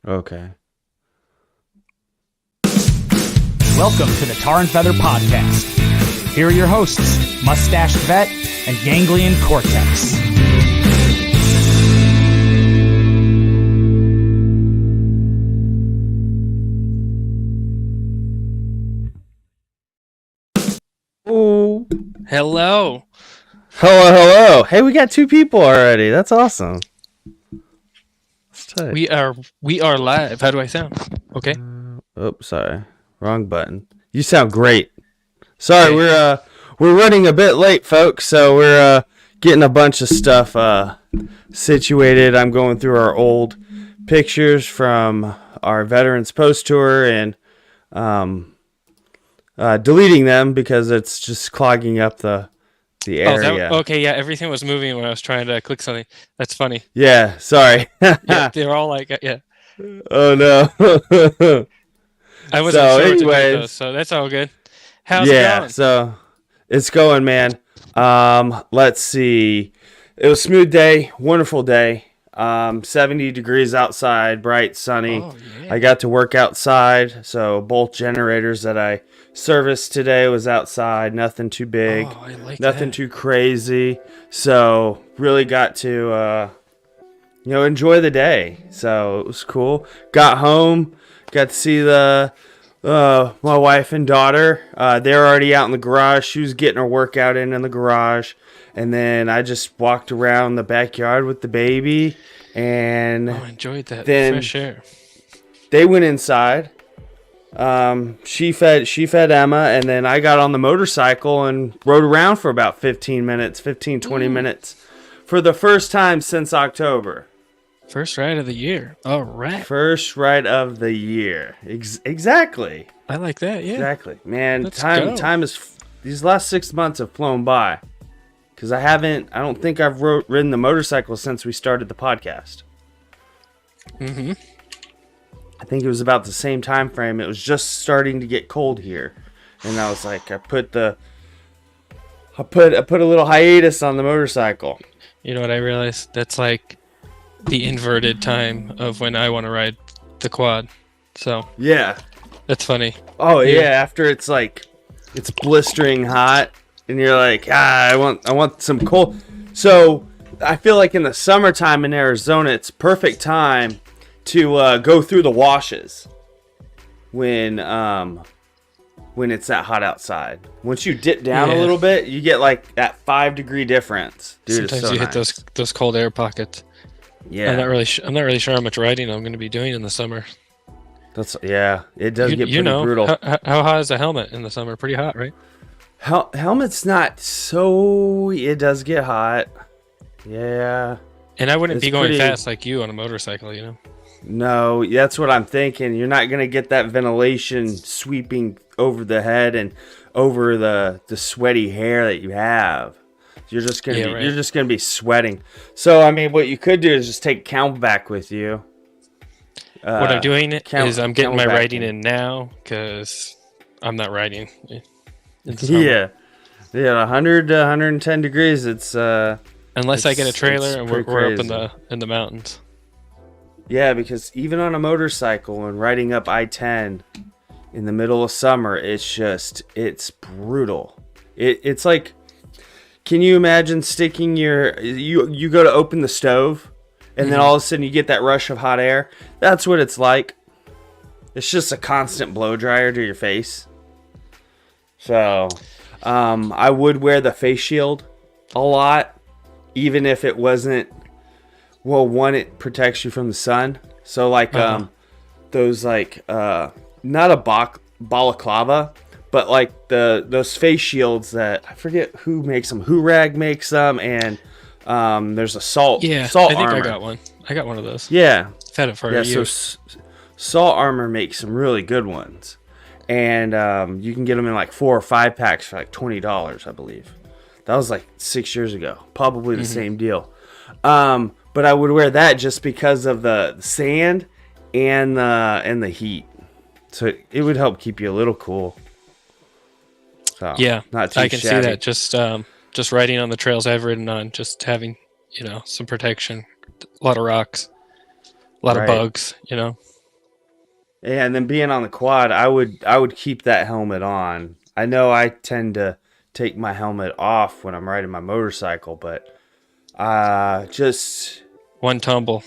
Okay. Welcome to the Tar and Feather Podcast. Here are your hosts, Mustached Vet and Ganglion Cortex. Ooh. Hello. Hello. Hey, we got two people already. That's awesome. That's tight. We are live. How do I sound? Okay. Sorry. Wrong button. You sound great. Sorry, Okay. we're running a bit late, folks, so we're getting a bunch of stuff situated. I'm going through our old pictures from our Veterans Post Tour and deleting them because it's just clogging up the area. Okay, yeah, everything was moving when I was trying to click something. That's funny. Yeah, sorry. Yeah, they're all like, yeah. Oh no. I wasn't So, sure what to do with anyways. those, so that's all good. How's it Yeah, going? so it's going, man. Let's see. It was a smooth day, wonderful day. 70 degrees outside, bright, sunny. Oh, yeah. I got to work outside, so both generators that I serviced today was outside. Nothing too big, Oh, I like nothing that. too crazy. So really got to enjoy the day. So it was cool. Got home, got to see my wife and daughter. They're already out in the garage. She was getting her workout in the garage. And then I just walked around the backyard with the baby. And Oh, I enjoyed that then fresh air. they went inside. She fed Emma. And then I got on the motorcycle and rode around for about 15 minutes, 20 minutes. For the first time since October. First ride of the year. All right. First ride of the year. Exactly. I like that, yeah. Exactly, man. Let's go. Time is. These last 6 months have flown by, because I don't think I've ridden the motorcycle since we started the podcast. Mm-hmm. I think it was about the same time frame. It was just starting to get cold here, and I was like, I put a little hiatus on the motorcycle. You know what I realized? That's like the inverted time of when I want to ride the quad. So Yeah. that's funny. Oh Yeah. yeah. After it's blistering hot, and you're like, I want some cold. So I feel like in the summertime in Arizona, it's perfect time to go through the washes when it's that hot outside. Once you dip down a Yeah. little bit, you get like that 5 degree difference. Dude, it's Sometimes so you hit nice. those cold air pockets. Yeah, I'm not really sure how much riding I'm going to be doing in the summer. It does get You pretty know, brutal. how hot is a helmet in the summer? Pretty hot, right? Helmet's not so. It does get hot. Yeah. And I wouldn't It's be going pretty- fast like you on a motorcycle, you know? No, that's what I'm thinking. You're not gonna get that ventilation sweeping over the head and over the sweaty hair that you have. You're just gonna be sweating. So I mean, what you could do is just take Camelback with you. What I'm doing is I'm getting my Camelback riding in now because I'm not riding. in the summer. Yeah, 100 to 110 degrees. It's Unless I get a it's trailer and we're pretty up crazy. in the mountains. Yeah, because even on a motorcycle and riding up I-10 in the middle of summer, it's brutal. It's like, can you imagine sticking you go to open the stove and then all of a sudden you get that rush of hot air? That's what it's like. It's just a constant blow dryer to your face. So, I would wear the face shield a lot, even if it wasn't. Well, one, it protects you from the sun. So like those not a balaclava, but like those face shields that I forget who makes them. Hurag makes them, and there's a salt Yeah, salt I think armor. I got one. I got one of those. Yeah, I've had it for yeah. a year. So salt armor makes some really good ones, and you can get them in like 4 or 5 packs for like $20, I believe. That was like 6 years ago. Probably the same deal. But I would wear that just because of the sand and the heat. So it would help keep you a little cool. So Yeah, not too I can shabby. see that. Just riding on the trails I've ridden on, just having some protection. A lot of rocks. A lot Right. of bugs, you know. Yeah, and then being on the quad, I would keep that helmet on. I know I tend to take my helmet off when I'm riding my motorcycle, but just One tumble,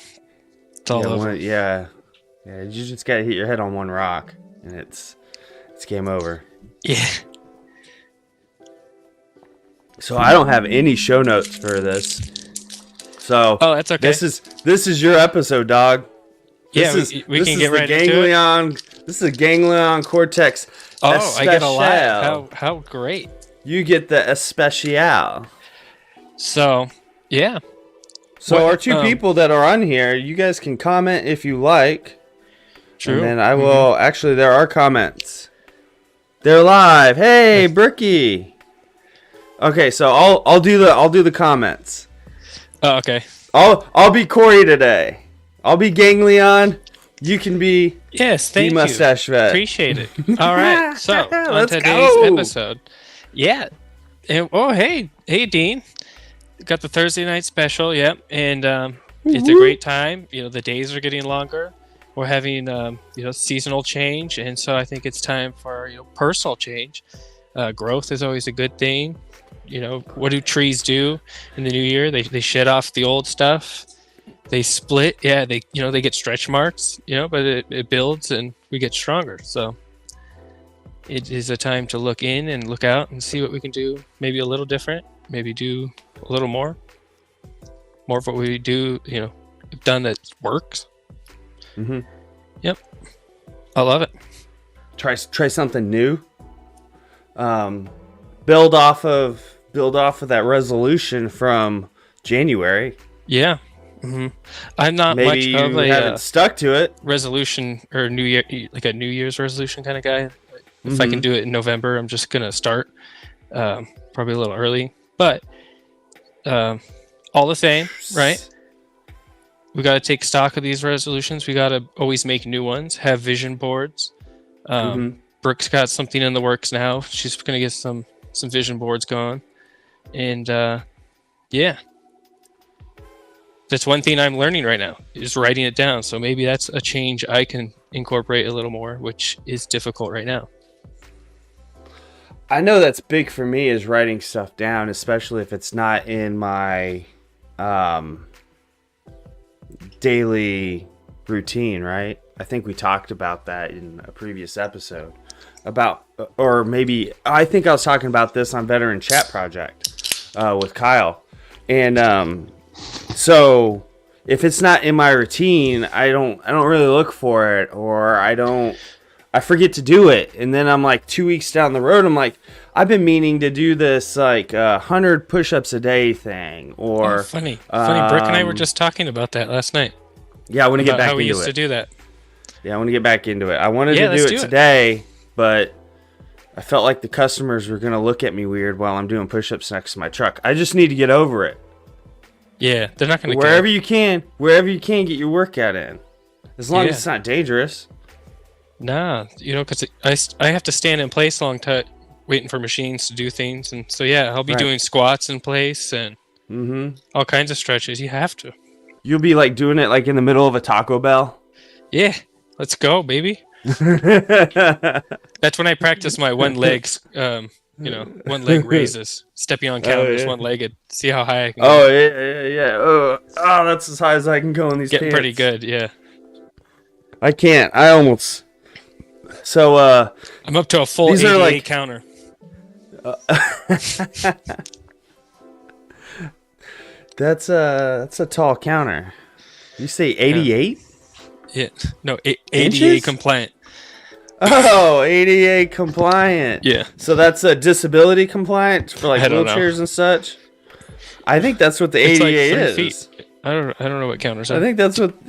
it's all yeah, over. yeah, you just gotta hit your head on one rock, and it's game over. Yeah. So I don't have any show notes for this. So Oh, that's okay. This is your episode, dog. Yeah, This we this can is get the right into it. ganglion. This is a ganglion cortex. Oh, I get a lot. Especial. How great. You get the especial. So, yeah. So Well, our two people that are on here, you guys can comment if you like. True. And then I will actually there are comments. They're live. Hey, Brookie. Okay, so I'll do the comments. Oh, okay. I'll be Corey today. I'll be Ganglion. You can be Yes, the thank you. mustache vet. Appreciate it. All right. So, on Let's today's go. episode. Yeah. Oh, hey, Dean. Got the Thursday night special. Yep. And it's a great time. You know, the days are getting longer. We're having seasonal change, and so I think it's time for personal change. Growth is always a good thing. You know, what do trees do in the new year? They shed off the old stuff. They split. Yeah, they get stretch marks. But it builds and we get stronger. So it is a time to look in and look out and see what we can do. Maybe a little different. Maybe do a little more. More of what we do. Done that works. Mm-hmm. Yep, I love it. Try something new. Build off of that resolution from January. Yeah. I'm not Maybe much of you a haven't stuck to it. resolution or New Year, like a New Year's resolution kind of guy. If I can do it in November, I'm just gonna start. Probably a little early, but all the same, right? We got to take stock of these resolutions. We got to always make new ones. Have vision boards. Brooke's got something in the works now. She's gonna get some vision boards going, and yeah. That's one thing I'm learning right now is writing it down. So maybe that's a change I can incorporate a little more, which is difficult right now. I know that's big for me is writing stuff down, especially if it's not in my daily routine, right? I think we talked about that in a previous episode or maybe I think I was talking about this on Veteran Chat Project with Kyle. And so if it's not in my routine, I don't really look for it, or I forget to do it. And then I'm like 2 weeks down the road, I'm like, I've been meaning to do this like 100 push-ups a day thing, or funny. Brooke and I were just talking about that last night. Yeah, I want to get back how we into used it. to do that. Yeah, I want to get back into it. I wanted Yeah, to do let's it do it. today, but I felt like the customers were going to look at me weird while I'm doing push-ups next to my truck. I just need to get over it. Yeah, they're not going to Wherever you can, get your workout in. As long as it's not dangerous. Nah, because I have to stand in place a long time, waiting for machines to do things, and so yeah, I'll be doing squats in place and all kinds of stretches. You have to. You'll be like doing it like in the middle of a Taco Bell. Yeah, let's go, baby. That's when I practice my one leg raises, stepping on counters, one-legged. See how high I can Oh go. yeah. Oh, that's as high as I can go in these Getting pants. pretty good, yeah. I can't. I almost. So I'm up to a full these are 88 like- counter. that's a tall counter. You say 88? Yeah, no, Inches? 88 compliant. Oh, ADA compliant. Yeah. So that's a disability compliant for like I don't know. wheelchairs and such. I think that's what the It's like ADA 3 is. feet. I don't know what counters are. I think that's what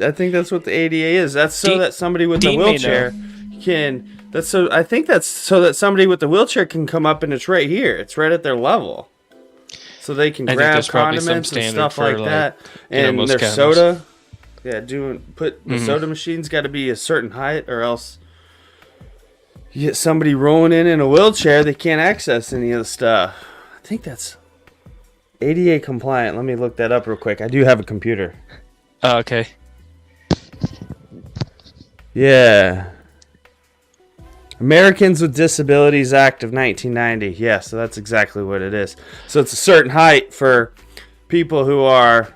the ADA is. That's so Dean- that somebody with a Dean may wheelchair can. I think that's so that somebody with a wheelchair can come up and it's right here. It's right at their level, so they can I think grab there's probably some condiments and standard stuff for, like like, that. you know, And most their counters. soda. Yeah, the soda machine's got to be a certain height, or else you get somebody rolling in a wheelchair. They can't access any of the stuff. I think that's ADA compliant. Let me look that up real quick. I do have a computer. Oh, okay. Yeah. Americans with Disabilities Act of 1990. Yeah, so that's exactly what it is. So it's a certain height for people who are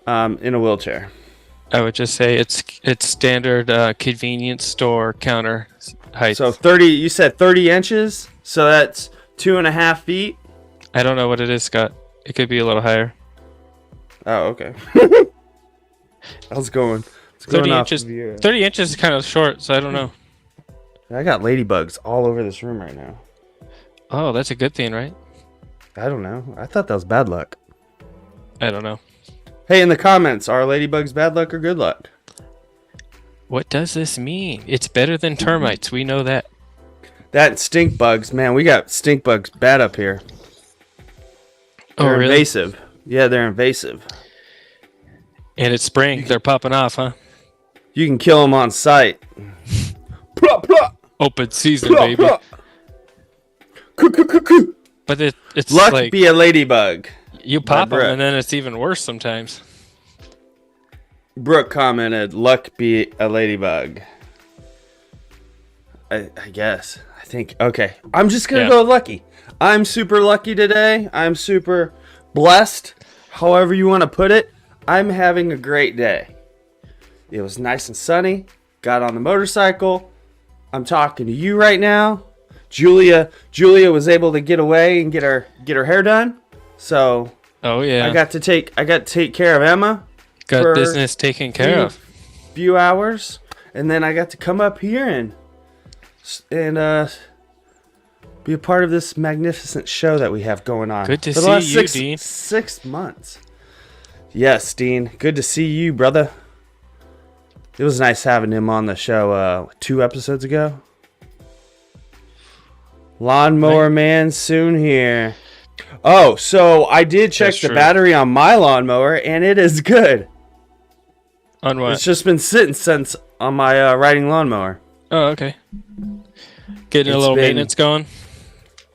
in a wheelchair. I would just say it's standard convenience store counter height. So 30, you said 30 inches? So that's 2.5 feet? I don't know what it is, Scott. It could be a little higher. Oh, okay. I was going. 30 inches. 30 inches is kind of short, so I don't know. I got ladybugs all over this room right now. Oh, that's a good thing, right? I don't know. I thought that was bad luck. I don't know. Hey, in the comments, are ladybugs bad luck or good luck? What does this mean? It's better than termites. We know that. That and stink bugs, man. We got stink bugs bad up here. Oh, They're really? invasive. Yeah, they're invasive. And it's spring. They're popping off, huh? You can kill them on sight. Plop, plop, Open season, plop, baby. plop. Coo, coo, coo, coo. But it's Luck like be a ladybug. you pop them, Brett. and then it's even worse sometimes. Brooke commented, luck be a ladybug. I guess. I think. Okay. I'm just going to go lucky. I'm super lucky today. I'm super blessed. However you want to put it. I'm having a great day. It was nice and sunny. Got on the motorcycle. I'm talking to you right now. Julia was able to get away and get her hair done. So Oh yeah. I got to take care of Emma. Got for business taken care of. Few hours, and then I got to come up here and be a part of this magnificent show that we have going on. Good to for the last see you, Dean. 6 months. Yes, Dean. Good to see you, brother. It was nice having him on the show 2 episodes ago. Lawnmower Man soon here. Oh, so I did check That's the true. battery on my lawnmower, and it is good. On what? It's just been sitting since on my riding lawnmower. Oh, okay. Getting a It's little been- maintenance going.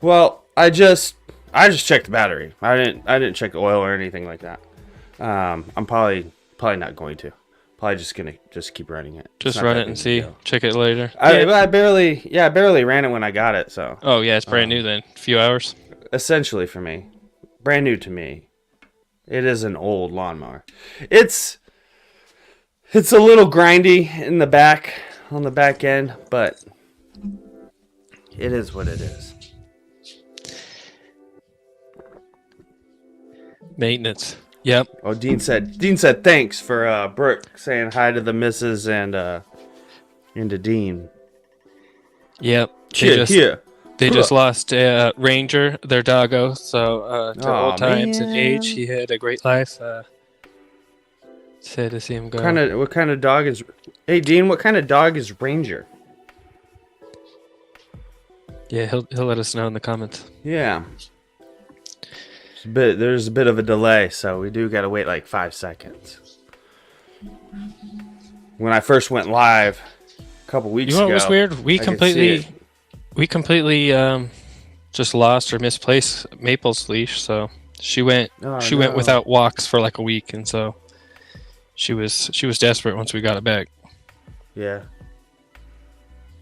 Well, I just checked the battery. I didn't check the oil or anything like that. I'm probably not going to. Probably just gonna keep running it. It's Just not run that it and big of a see. deal. Check it later. I barely ran it when I got it. So Oh yeah, it's brand new then. A few hours. essentially for me, brand new to me. It is an old lawnmower. It's a little grindy in the back on the back end, but it is what it is. Maintenance. Yep. Oh, Dean said thanks for Brooke saying hi to the missus and to Dean. Yep. Here. They just lost Ranger, their doggo. So to Aw, old times and man. age, he had a great life. Sad to see him go. What kind of dog is? Hey, Dean, what kind of dog is Ranger? Yeah, he'll let us know in the comments. Yeah. There's a bit of a delay, so we do got to wait like 5 seconds. When I first went live a couple weeks You know ago, what was weird? We I could see completely just lost or misplaced Maple's leash. So she went no. without walks for like a week, and so she was desperate once we got it back. Yeah.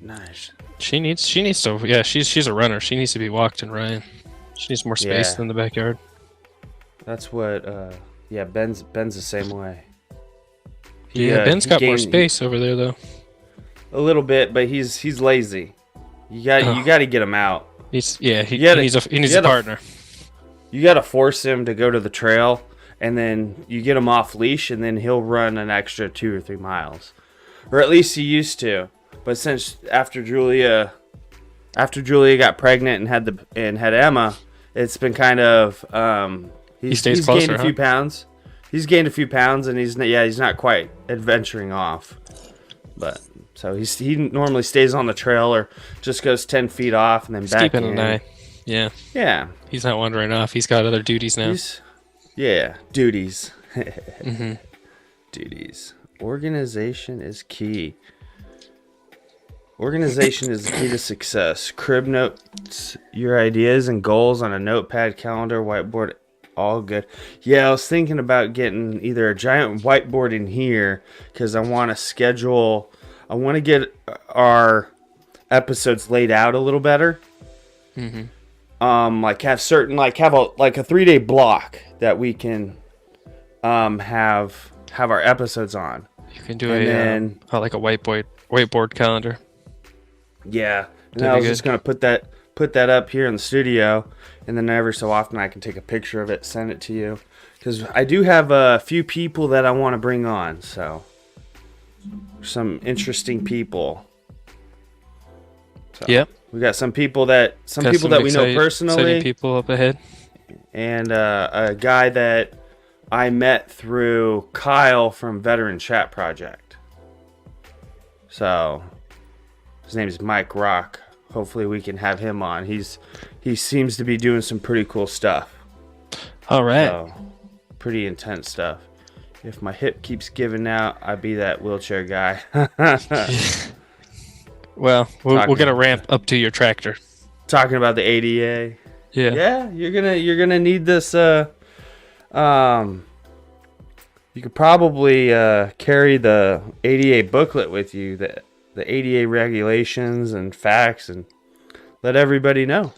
Nice. She needs to. Yeah, she's a runner. She needs to be walked and run. She needs more space Yeah. in the backyard. That's what. Yeah, Ben's the same way. Yeah, Ben's he got more gained- space over there though. A little bit, but he's lazy. You got to get him out. He gotta- needs you a gotta- partner. You got to force him to go to the trail, and then you get him off leash, and then he'll run an extra 2 or 3 miles, or at least he used to. But since after Julia got pregnant and had Emma, it's been kind of He stays he's closer, gained a few pounds. He's gained a few pounds, and he's not quite adventuring off. But so he normally stays on the trail or just goes 10 feet off and then He's back keeping in. an eye. Yeah, Yeah. he's not wandering off. He's got other duties now. Duties. Mm-hmm. Duties. Organization is key. Organization is the key to success. Crib notes your ideas and goals on a notepad, calendar, whiteboard, all good. Yeah, I was thinking about getting either a giant whiteboard in here because I want to schedule I want to get our episodes laid out a little better. Like have certain, like have a 3-day block that we can have our episodes on. You can do like a whiteboard calendar. Yeah, and I was just gonna put that up here in the studio, and then every so often I can take a picture of it, send it to you, because I do have a few people that I want to bring on. So some interesting people. So, yep. We got some people that we know personally. Exciting people up ahead. And a guy that I met through Kyle from Veteran Chat Project. So his name is Mike Rock. Hopefully we can have him on. He seems to be doing some pretty cool stuff. All right. So, pretty intense stuff. If my hip keeps giving out, I'd be that wheelchair guy. Well, we'll get a ramp up to your tractor. Talking about the ADA. Yeah. Yeah, you're gonna need this. You could probably carry the ADA booklet with you, the ADA regulations and facts, and let everybody know.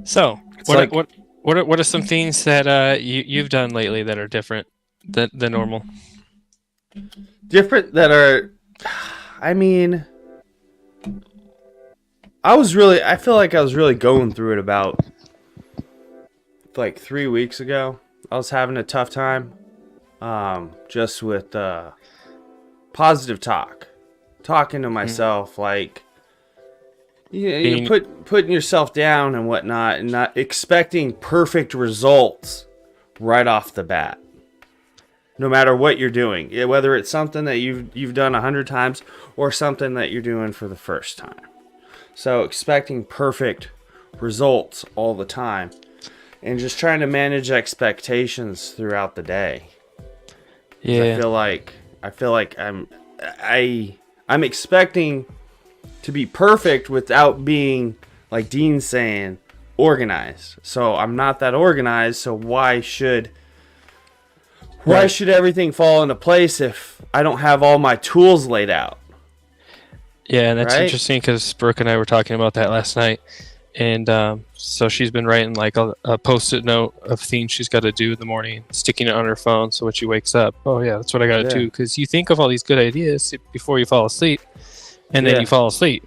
So, what are some things that you've done lately that are different than normal? Different that are, I mean, I feel like I was really going through it about like 3 weeks ago. I was having a tough time, just with positive talking to myself, like you're putting yourself down and whatnot, and not expecting perfect results right off the bat. No matter what you're doing, whether it's something that you've done 100 times or something that you're doing for the first time. So expecting perfect results all the time, and just trying to manage expectations throughout the day. Yeah, I feel like I'm expecting to be perfect without being, like Dean's saying, organized. So I'm not that organized. So why should everything fall into place if I don't have all my tools laid out? Yeah, and that's interesting because Brooke and I were talking about that last night. And so she's been writing like a post-it note of things she's got to do in the morning, sticking it on her phone. So when she wakes up, oh yeah, that's what I got to do. Because you think of all these good ideas before you fall asleep, and then you fall asleep.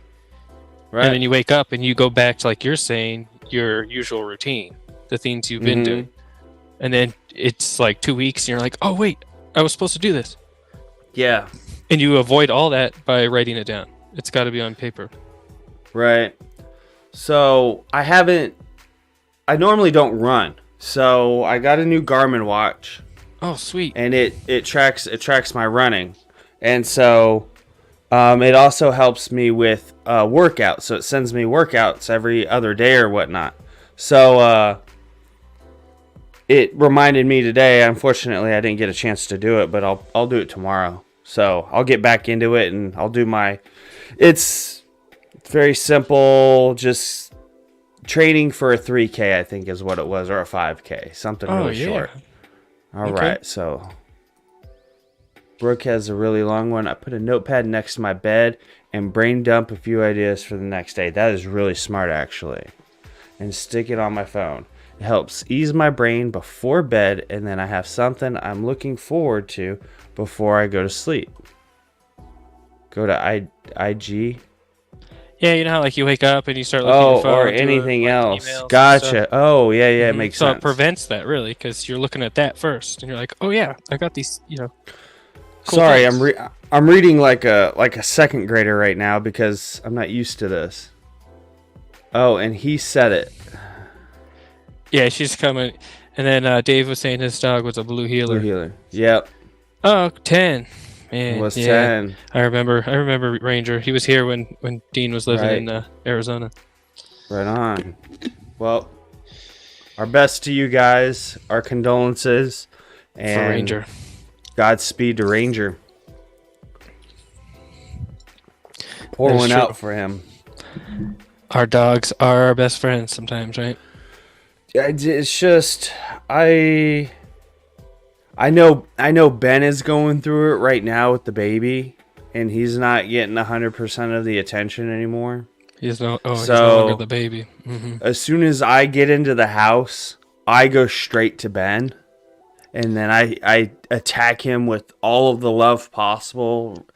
Right. And then you wake up and you go back to, like you're saying, your usual routine, the things you've been doing. And then it's like 2 weeks and you're like, oh wait, I was supposed to do this. Yeah. And you avoid all that by writing it down. It's got to be on paper. Right. So I normally don't run. So I got a new Garmin watch. Oh, sweet. And it tracks my running. And so it also helps me with workouts. So it sends me workouts every other day or whatnot. So it reminded me today. Unfortunately, I didn't get a chance to do it, but I'll do it tomorrow. So I'll get back into it and I'll do it's very simple, just training for a 3K, I think is what it was, or a 5K, something really short. All right, so Brooke has a really long one. I put a notepad next to my bed and brain dump a few ideas for the next day. That is really smart, actually. And stick it on my phone. It helps ease my brain before bed, and then I have something I'm looking forward to before I go to sleep. Go to IG. Yeah, you know how like you wake up and you start looking at your phone or anything else. Gotcha. Oh, yeah, it makes sense. So it prevents that really, because you're looking at that first, and you're like, oh yeah, I got these, cool Sorry, things. I'm reading like a second grader right now because I'm not used to this. Oh, and he said it. Yeah, she's coming. And then Dave was saying his dog was a blue heeler. Blue heeler. Yep. Oh, 10. Man, it was 10. I remember Ranger. He was here when Dean was living in Arizona. Right on. Well, our best to you guys. Our condolences. And for Ranger. Godspeed to Ranger. Pour one out for him. Our dogs are our best friends sometimes, right? It's just I I know Ben is going through it right now with the baby, and he's not getting 100% of the attention anymore. He's no longer the baby. Mm-hmm. As soon as I get into the house, I go straight to Ben, and then I attack him with all of the love possible.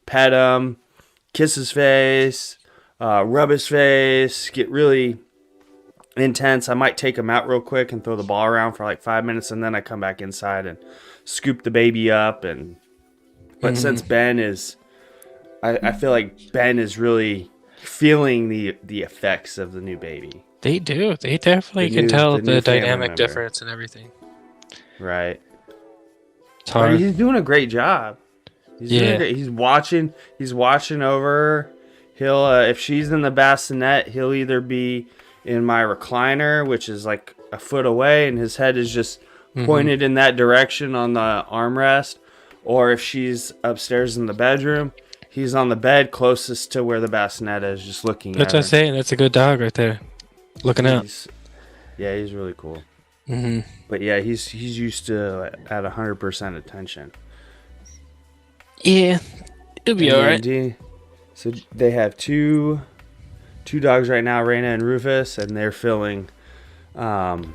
Pet him, kiss his face, rub his face, get really intense. I might take him out real quick and throw the ball around for like 5 minutes, and then I come back inside and scoop the baby up. But since Ben is, I feel like Ben is really feeling the effects of the new baby. They do. They definitely can tell the dynamic difference and everything. Right. It's hard. But he's doing a great job. He's watching over her. He'll if she's in the bassinet, he'll either be in my recliner, which is like a foot away, and his head is just pointed in that direction on the armrest, or if she's upstairs in the bedroom, he's on the bed closest to where the bassinet is, just looking That's at her. what I'm saying. That's a good dog right there. Looking out. He's really cool. Mm-hmm. But yeah, he's used to at 100% attention. Yeah, it'll be all right. So they have two dogs right now, Raina and Rufus, and they're filling the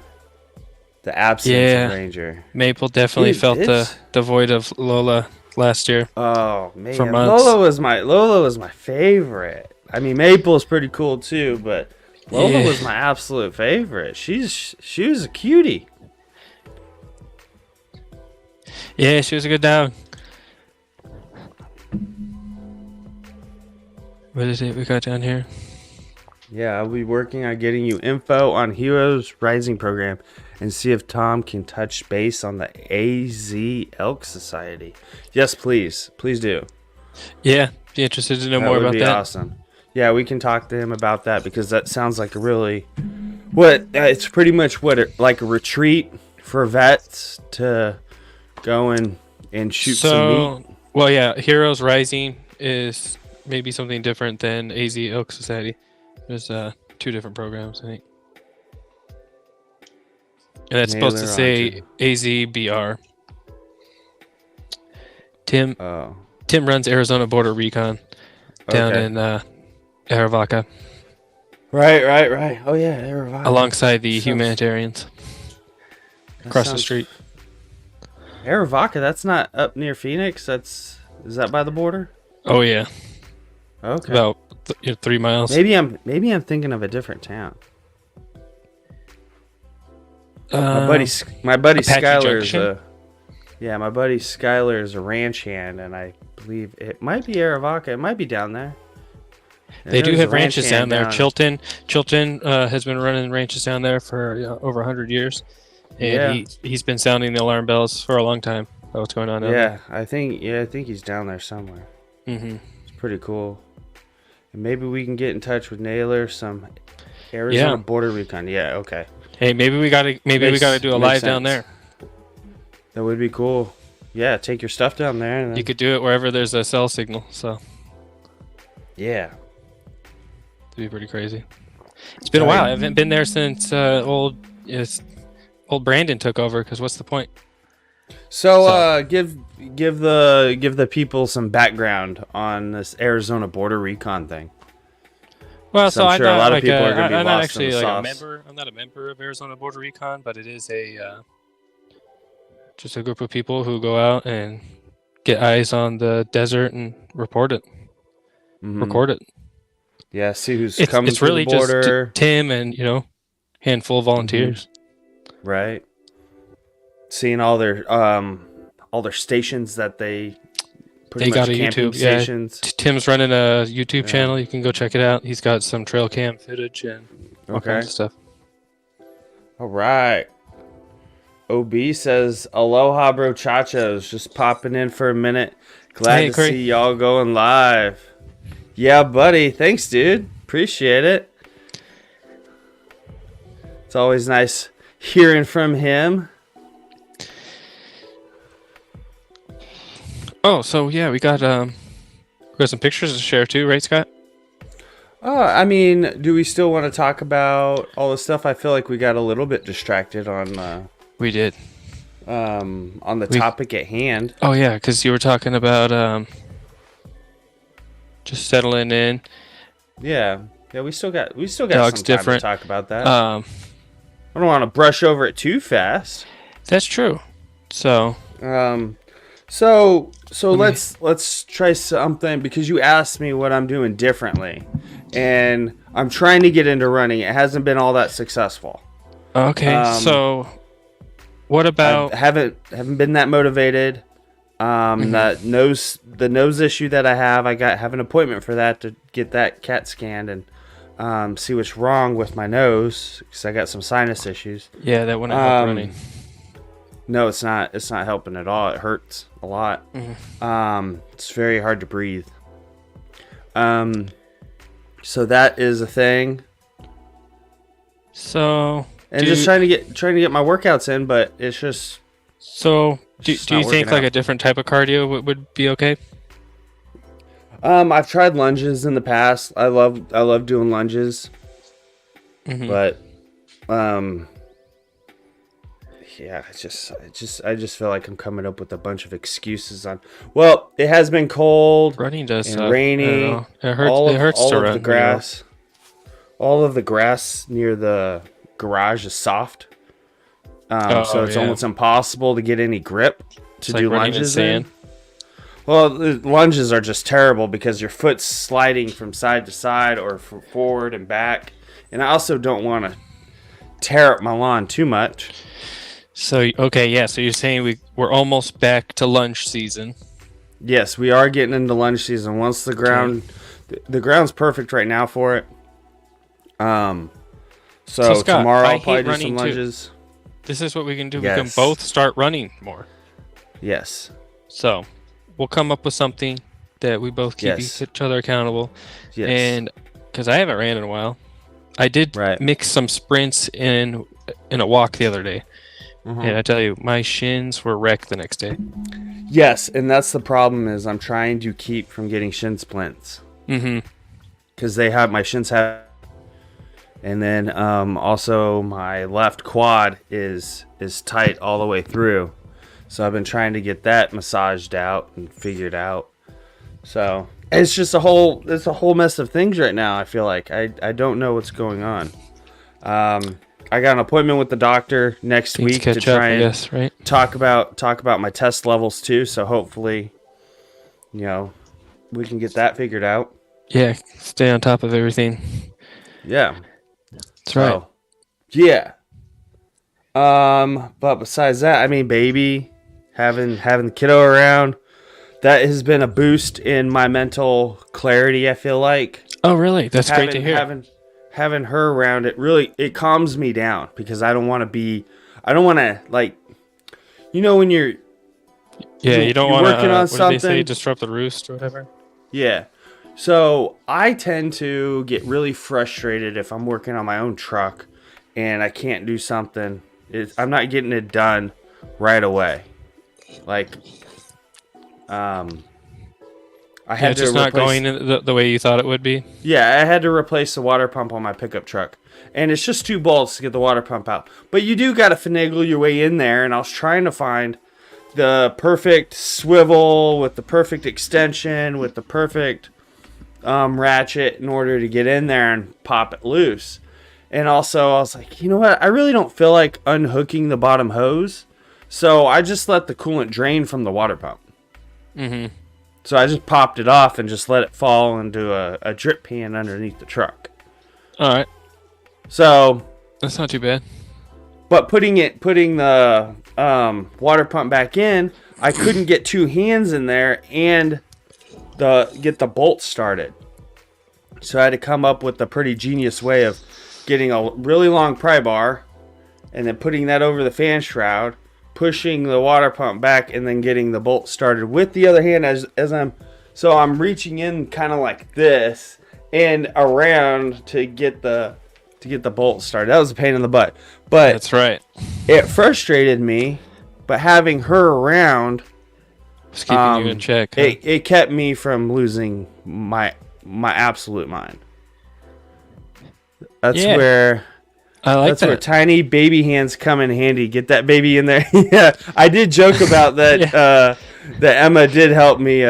absence of Ranger. Maple definitely felt the void of Lola last year. Oh man, for months. Lola was my favorite. I mean, Maple is pretty cool too, but Lola was my absolute favorite. She was a cutie. Yeah, she was a good dog. What is it we got down here? Yeah, I'll be working on getting you info on Heroes Rising program and see if Tom can touch base on the AZ Elk Society. Yes, please. Please do. Yeah, be interested to know more about that. That would be awesome. Yeah, we can talk to him about that because that sounds like a really... it's pretty much like a retreat for vets to go and shoot some meat. Well, yeah, Heroes Rising is maybe something different than AZ Elk Society. There's two different programs, I think. And that's supposed to say AZBR. Tim runs Arizona Border Recon down in Arivaca. Right. Oh yeah, Arivaca. Alongside the humanitarians. Across the street. Arivaca, that's not up near Phoenix. Is that by the border? Oh yeah. Okay. About 3 miles. Maybe I'm thinking of a different town. My buddy Skylar is a ranch hand, and I believe it might be Arivaca. It might be down there. They do have ranches down there. Chilton has been running ranches down there for over 100 years, and he's been sounding the alarm bells for a long time about what's going on down there. I think he's down there somewhere. Mm-hmm. It's pretty cool. And maybe we can get in touch with Naylor, some Arizona Border Recon. Yeah, okay. Hey, maybe we gotta do a live down there. That would be cool. Yeah, take your stuff down there. And then... You could do it wherever there's a cell signal. So. Yeah. It'd be pretty crazy. It's been a while. I haven't been there since old Brandon took over. Because what's the point? So give the people some background on this Arizona Border Recon thing. Well, so I'm sure a lot of people are going to be I'm not lost actually in the like sauce. a member. I'm not a member of Arizona Border Recon, but it is just a group of people who go out and get eyes on the desert and report it, record it. Yeah, see who's coming it's through really the border. Just Tim and handful of volunteers. Right. Seeing all their stations that they got a YouTube stations. Tim's running a YouTube channel. You can go check it out. He's got some trail cam footage and all kinds of stuff. All right. OB says, "Aloha, brochachos. Just popping in for a minute. Glad to see y'all going live." Yeah, buddy. Thanks, dude. Appreciate it. It's always nice hearing from him. Oh, so yeah, we got some pictures to share too, right, Scott? I mean, do we still want to talk about all the stuff? I feel like we got a little bit distracted on. We did. on the topic at hand. Oh yeah, because you were talking about just settling in. Yeah, we still got Dog's some time different. to talk about that. Um, I don't want to brush over it too fast. that's true. So So let's try something, because you asked me what I'm doing differently, and I'm trying to get into running. It hasn't been all that successful. okay, so what about? I haven't been that motivated. The nose issue that I have an appointment for that, to get that CAT scanned and see what's wrong with my nose, because I got some sinus issues. Yeah, that wouldn't help running. No, it's not. It's not helping at all. It hurts a lot. It's very hard to breathe. So that is a thing. So And just trying to get my workouts in, but it's just. So do It's you not think working like out. a different type of cardio would be okay? I've tried lunges in the past. I love doing lunges, but yeah, I just feel like I'm coming up with a bunch of excuses on. Well, it has been cold Running does and suck. rainy. I don't know. It hurts. All It hurts of to run. the grass. All of the grass near the garage is soft, so it's yeah. almost impossible to get any grip to It's like do running in lunges in. sand. Well, the lunges are just terrible because your foot's sliding from side to side or forward and back, and I also don't want to tear up my lawn too much. So okay, yeah. So you're saying we're almost back to lunge season. Yes, we are getting into lunge season. Once the ground's perfect right now for it. So Scott, tomorrow I I'll probably hate do some running too. lunges. This is what we can do. We can Yes. both start running more. Yes. So we'll come up with something that we both keep Yes. each other accountable. Yes. And because I haven't ran in a while, I did Right. mix some sprints in a walk the other day. And I tell you, my shins were wrecked the next day. Yes, and that's the problem, is I'm trying to keep from getting shin splints. Because my shins have, and then also my left quad is tight all the way through. So I've been trying to get that massaged out and figured out. So it's just a whole mess of things right now. I feel like I don't know what's going on. I got an appointment with the doctor next Things week to catch up, try I and guess, right? talk about my test levels too. So hopefully, we can get that figured out. Yeah, stay on top of everything. Yeah. That's right. So, yeah. But besides that, I mean, baby, having the kiddo around, that has been a boost in my mental clarity. I feel like Oh, really? That's great to hear. having her around, it calms me down, because I don't want to like, when you're Yeah, you don't you're want to working on what did they say? something. Disrupt the roost or whatever. Yeah. So I tend to get really frustrated if I'm working on my own truck and I can't do something. I'm not getting it done right away. Like, I had It's to just not replace, going in the way you thought it would be. Yeah, I had to replace the water pump on my pickup truck. And it's just 2 bolts to get the water pump out. But you do got to finagle your way in there. And I was trying to find the perfect swivel with the perfect extension with the perfect ratchet in order to get in there and pop it loose. And also I was like, you know what? I really don't feel like unhooking the bottom hose. So I just let the coolant drain from the water pump. So I just popped it off and just let it fall into a drip pan underneath the truck. All right. So, That's not too bad. but putting the water pump back in, I couldn't get 2 hands in there and get the bolt started. So I had to come up with a pretty genius way of getting a really long pry bar and then putting that over the fan shroud, pushing the water pump back, and then getting the bolt started with the other hand as I'm reaching in kind of like this and around to get the bolt started. That was a pain in the butt. But That's right. it frustrated me, but having her around, Just keeping you in check. Huh? it kept me from losing my absolute mind. That's Yeah. where I like That's where that. tiny baby hands come in handy. Get that baby in there. Yeah, I did joke about that. Yeah. That Emma did help me.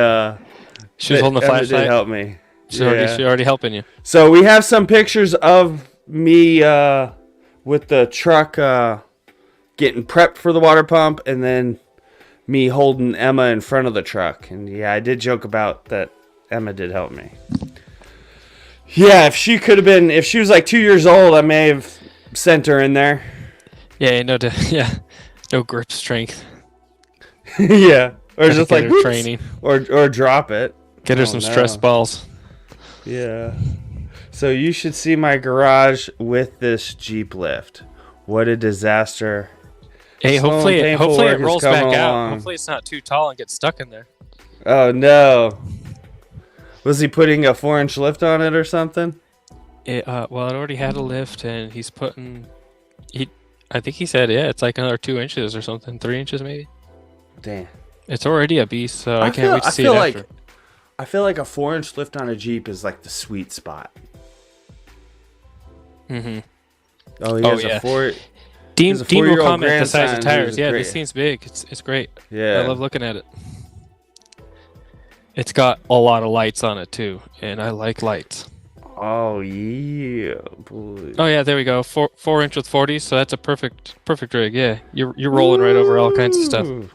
She was holding the Emma did flashlight. help me. She's already helping you. So we have some pictures of me with the truck getting prepped for the water pump, and then me holding Emma in front of the truck. And yeah, I did joke about that. Emma did help me. Yeah, if she was like 2 years old, I may have sent her in there. Yeah, no grip strength. Yeah, or Gotta just get like her whoops, training. or drop it. Get her Oh, some no. stress balls. Yeah. So you should see my garage with this Jeep lift. What a disaster. Hey, Slow and hopefully painful work it is rolls back coming out. along. Hopefully it's not too tall and gets stuck in there. Oh no. Was he putting a 4-inch lift on it or something? Well, it already had a lift, and he's putting. I think he said, it's like another 2 inches or something, 3 inches maybe. Damn. It's already a beast, so I can't wait to see it after. I feel like a 4-inch lift on a Jeep is like the sweet spot. Mm-hmm. Oh, he Oh, has yeah. a 4. Dean He's a will 4-year-old comment the size of grandson tires. who's Yeah, great. this thing's big. It's great. Yeah. I love looking at it. It's got a lot of lights on it too, and I like lights. Oh yeah, boy. Oh yeah, there we go. 4-inch with 40, so that's a perfect rig. Yeah, you're rolling right over all kinds of stuff. Ooh.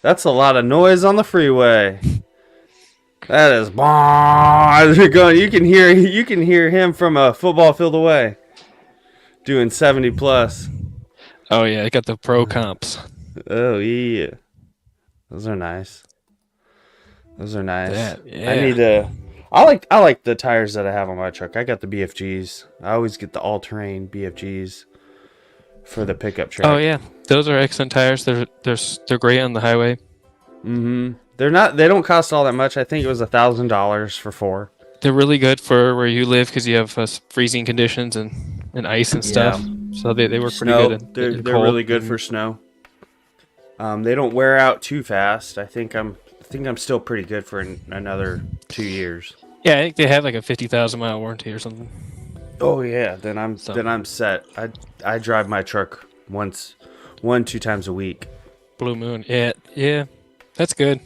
That's a lot of noise on the freeway. That is as you're going. You can hear him from a football field away, doing 70 plus. Oh yeah, I got the pro comps. Oh yeah, those are nice. Those are nice. Yeah. I need to. I like the tires that I have on my truck. I got the BFGs. I always get the all-terrain BFGs for the pickup truck. Oh yeah, those are excellent tires. They're great on the highway. Mm-hmm. They don't cost all that much. I think it was $1,000 for 4. They're really good for where you live because you have freezing conditions and ice and stuff. So they work Snow, pretty good. they're cold. really good for snow. They don't wear out too fast. I think I'm still pretty good for another 2 years. Yeah, I think they have like a 50,000 mile warranty or something. Oh yeah, then I'm set. I drive my truck 2 times a week. Blue Moon. Yeah, that's good.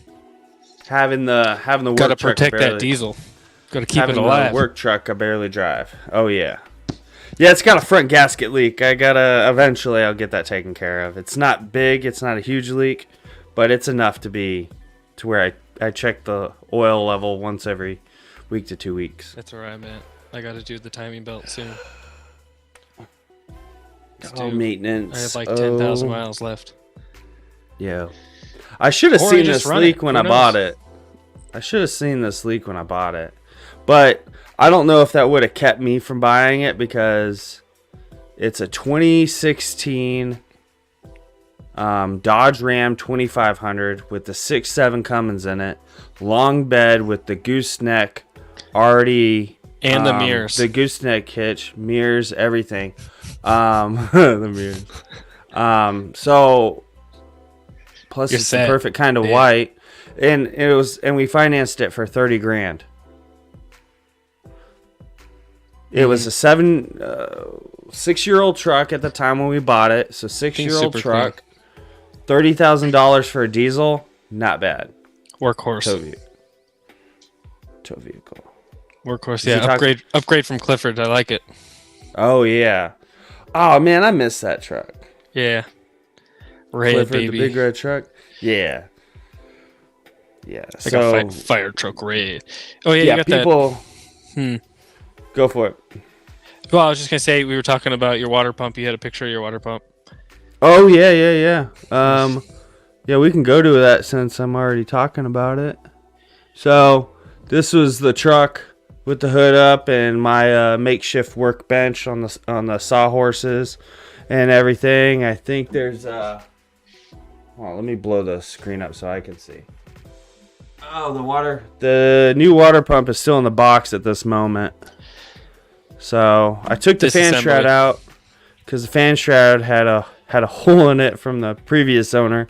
Having the work Got to truck protect barely, that diesel. Got to keep having it alive. the work truck I barely drive. Oh yeah. Yeah, it's got a front gasket leak. Eventually I'll get that taken care of. It's not big, it's not a huge leak, but it's enough to where I check the oil level once every week to 2 weeks. That's where I'm at. I got to do the timing belt soon. Maintenance. I have like 10,000 miles left. Yeah. I should have Or seen you just this run leak it. when Who I bought knows? it. I should have seen this leak when I bought it. But I don't know if that would have kept me from buying it because it's a 2016 Dodge Ram 2500 with the 6.7 Cummins in it. Long bed with the gooseneck already. And the mirrors. The gooseneck hitch, mirrors, everything. The mirrors. So plus You're it's set. the perfect kind of Yeah. white. And we financed it for $30,000. It was a 6-year-old truck at the time when we bought it. So 6-year-old super truck, $30,000 for a diesel, not bad. Workhorse. Tow vehicle. Workhorse. he Yeah, talk- upgrade from Clifford. I like it. Oh yeah. Oh man, I miss that truck. Yeah. Red, Clifford, baby. the big red truck. Yeah. Yeah. Like So a fire truck red. Oh yeah, yeah, you got people. that. Go for it. Well, I was just gonna say we were talking about your water pump. You had a picture of your water pump. Oh yeah. Yeah, we can go to that since I'm already talking about it. So this was the truck with the hood up and my makeshift workbench on the sawhorses and everything. I think there's hold on, let me blow the screen up so I can see. Oh, the new water pump is still in the box at this moment. So I took the fan Disassembly. shroud out because the fan shroud had a hole in it from the previous owner.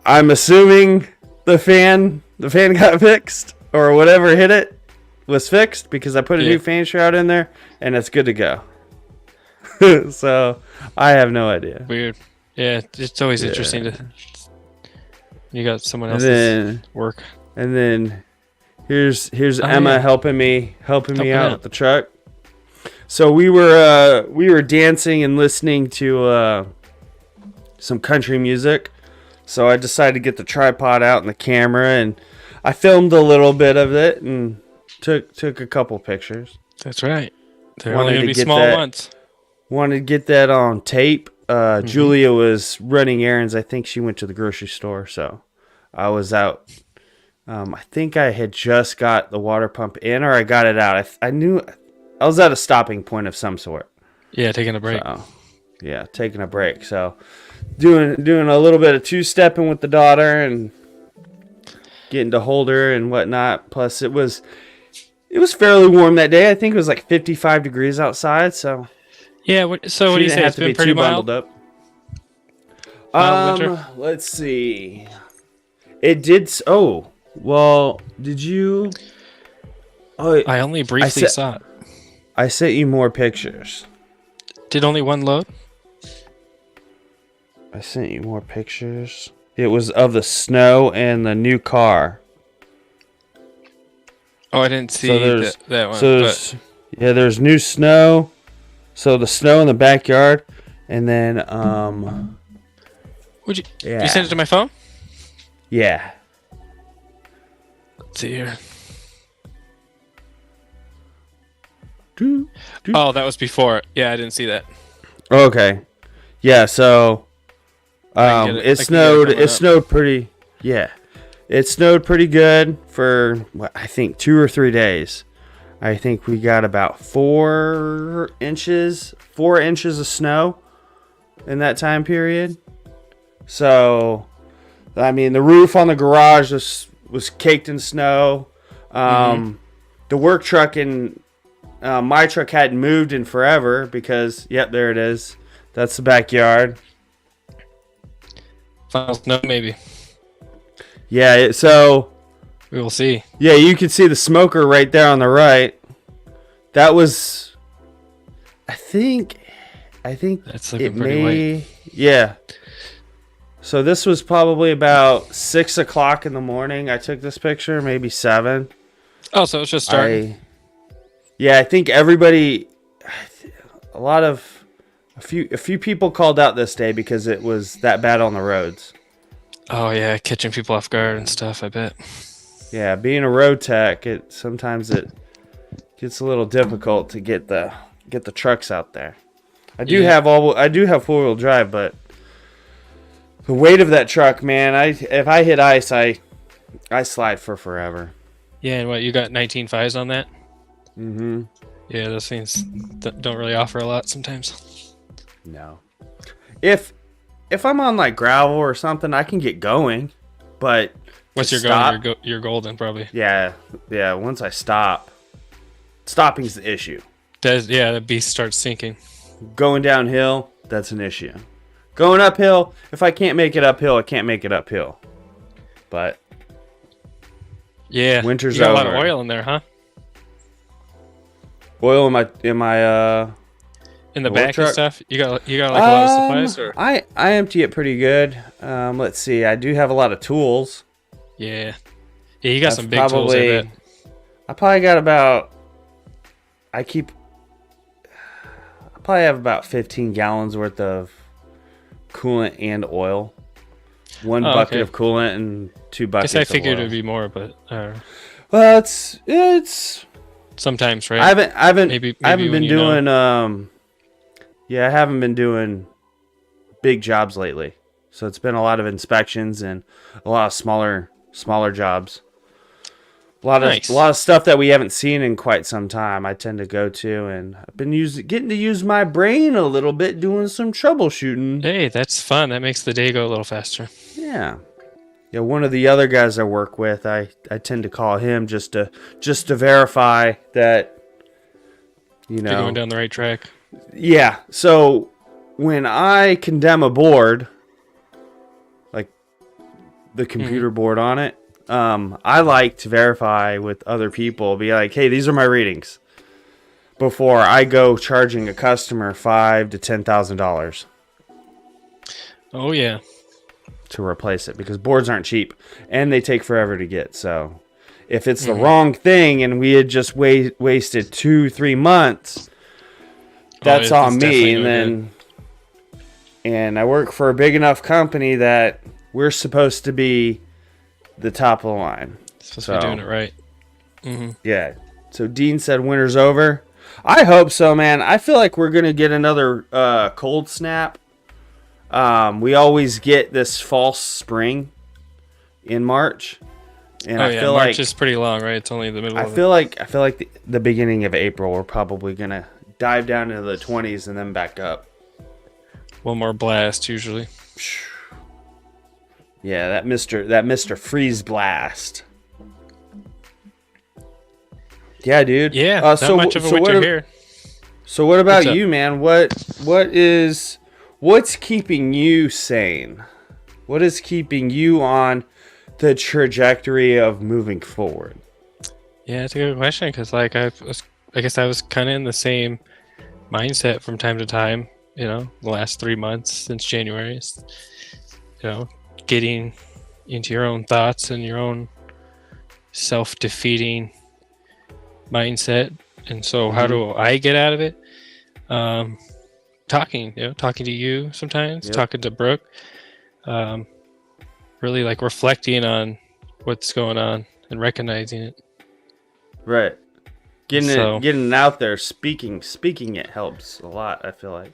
I'm assuming the fan got fixed or whatever hit it was fixed because I put a new fan shroud in there and it's good to go. So I have no idea. Weird. Yeah, it's always interesting to. You got someone And else's then work. and then here's Oh, Emma yeah. helping me Helping out out. with the truck. So we were dancing and listening to some country music. So I decided to get the tripod out and the camera, and I filmed a little bit of it and took a couple pictures. That's right. They're Wanted only to gonna be get small that- ones. Wanted to get that on tape. Julia was running errands. I think she went to the grocery store, so I was out. I think I had just got the water pump in, or I got it out. I knew I was at a stopping point of some sort. Yeah, taking a break. So, yeah, taking a break. So, doing a little bit of two-stepping with the daughter and getting to hold her and whatnot. Plus, it was fairly warm that day. I think it was like 55 degrees outside. So, Yeah. So what do you say? It's been pretty mild. up. Mild winter? Let's see. It did. Oh, well, did you? Oh, I only briefly saw it. I sent you more pictures. Did only one load? I sent you more pictures. It was of the snow and the new car. Oh, I didn't see there's- that one. So there's new snow. So the snow in the backyard, and then would you? yeah, You sent it to my phone? yeah. Let's see here. Do. Oh, that was before. Yeah, I didn't see that. Okay. Yeah, so I can get it- I it can snowed get it coming up. snowed pretty It snowed pretty good for I think 2 or 3 days. I think we got about 4 inches of snow in that time period. So I mean, the roof on the garage was caked in snow. The work truck and my truck hadn't moved in forever because, yep, there it is. That's the backyard. Final snow, maybe. Yeah, so We will see. yeah, you can see the smoker right there on the right. That was, I think That's looking it pretty may, white. yeah. So this was probably about 6 o'clock in the morning. I took this picture, maybe 7. Oh, so it's just starting. I think everybody, a few people called out this day because it was that bad on the roads. Oh yeah, catching people off guard and stuff. I bet. Yeah, being a road tech, sometimes it gets a little difficult to get the trucks out there. I do have 4-wheel drive, but the weight of that truck, man, if I hit ice, I slide for forever. Yeah, and what, you got 19.5s on that? Mm-hmm. Yeah, those things don't really offer a lot sometimes. No. If I'm on like gravel or something, I can get going, but Once to you're stop, going, you're golden probably. yeah. Once I stop, stopping's the issue. The beast starts sinking. Going downhill, that's an issue. Going uphill, if I can't make it uphill, I can't make it uphill. But Yeah, Winter's you got a lot of over. oil in there, huh? oil in my In the work back and truck? stuff. You got like a lot of supplies, or I empty it pretty good. Let's see. I do have a lot of tools. yeah. You got I've some big tools. I bet. I probably got about. I probably have about 15 gallons worth of coolant and oil. One Oh, bucket okay. of coolant and 2 buckets. Guess I of figured oil. it'd be more, but Well, it's. sometimes, right? I haven't Maybe I haven't when been you know. doing I haven't been doing big jobs lately. So it's been a lot of inspections and a lot of smaller jobs. Nice. A lot of stuff that we haven't seen in quite some time. I tend to go to, and I've been getting to use my brain a little bit doing some troubleshooting. Hey, that's fun. That makes the day go a little faster. Yeah. Yeah, one of the other guys I work with, I tend to call him just to verify that You're going down the right track. Yeah. So when I condemn a board, like the computer board on it, I like to verify with other people, be like, hey, these are my readings. before I go charging a customer $5,000 to $10,000 Oh yeah. to replace it, because boards aren't cheap and they take forever to get. So if it's the wrong thing and we had just wasted 2-3 months, that's on me. And then, and I work for a big enough company that we're supposed to be the top of the line. Supposed to be doing it right. Yeah. So Dean said winter's over. I hope so, man. I feel like we're going to get another cold snap. We always get this false spring in March. And I feel March like is pretty long, right? It's only the middle I of feel like the beginning of April we're probably going to dive down into the 20s and then back up. one more blast usually. Yeah, that Mr. Freeze Blast. Yeah, dude. Yeah, not much of a winter here. So what about What's up? you, man? What's keeping you sane? What is keeping you on the trajectory of moving forward? Yeah, it's a good question because, like, I guess I was kind of in the same mindset from time to time. You know, the last 3 months since January. You know, getting into your own thoughts and your own self-defeating mindset. And so, how do I get out of it? Talking to you sometimes, talking to Brooke. Really like reflecting on what's going on and recognizing it. Right. Getting it out there, speaking it helps a lot, I feel like.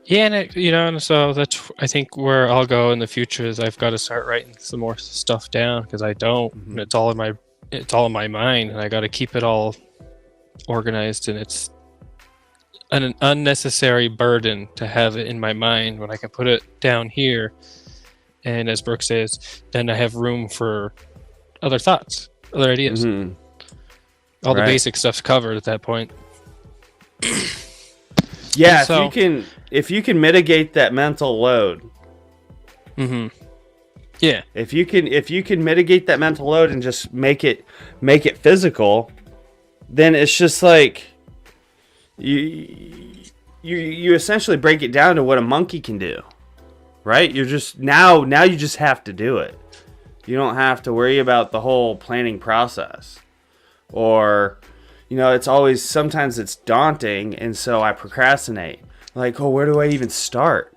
Yeah, and so that's, I think, where I'll go in the future is I've got to start writing some more stuff down because I don't. And it's all in my mind, and I got to keep it all organized. And it's an unnecessary burden to have it in my mind when I can put it down here. And as Brooke says, then I have room for other thoughts, other ideas. All the basic stuff's covered at that point. Yeah, So- if you can mitigate that mental load. Yeah. If you can mitigate that mental load and just make it physical, then it's just like you essentially break it down to what a monkey can do. Right? You're just now you just have to do it. You don't have to worry about the whole planning process. Or it's always, sometimes it's daunting, and so I procrastinate. Like, where do I even start?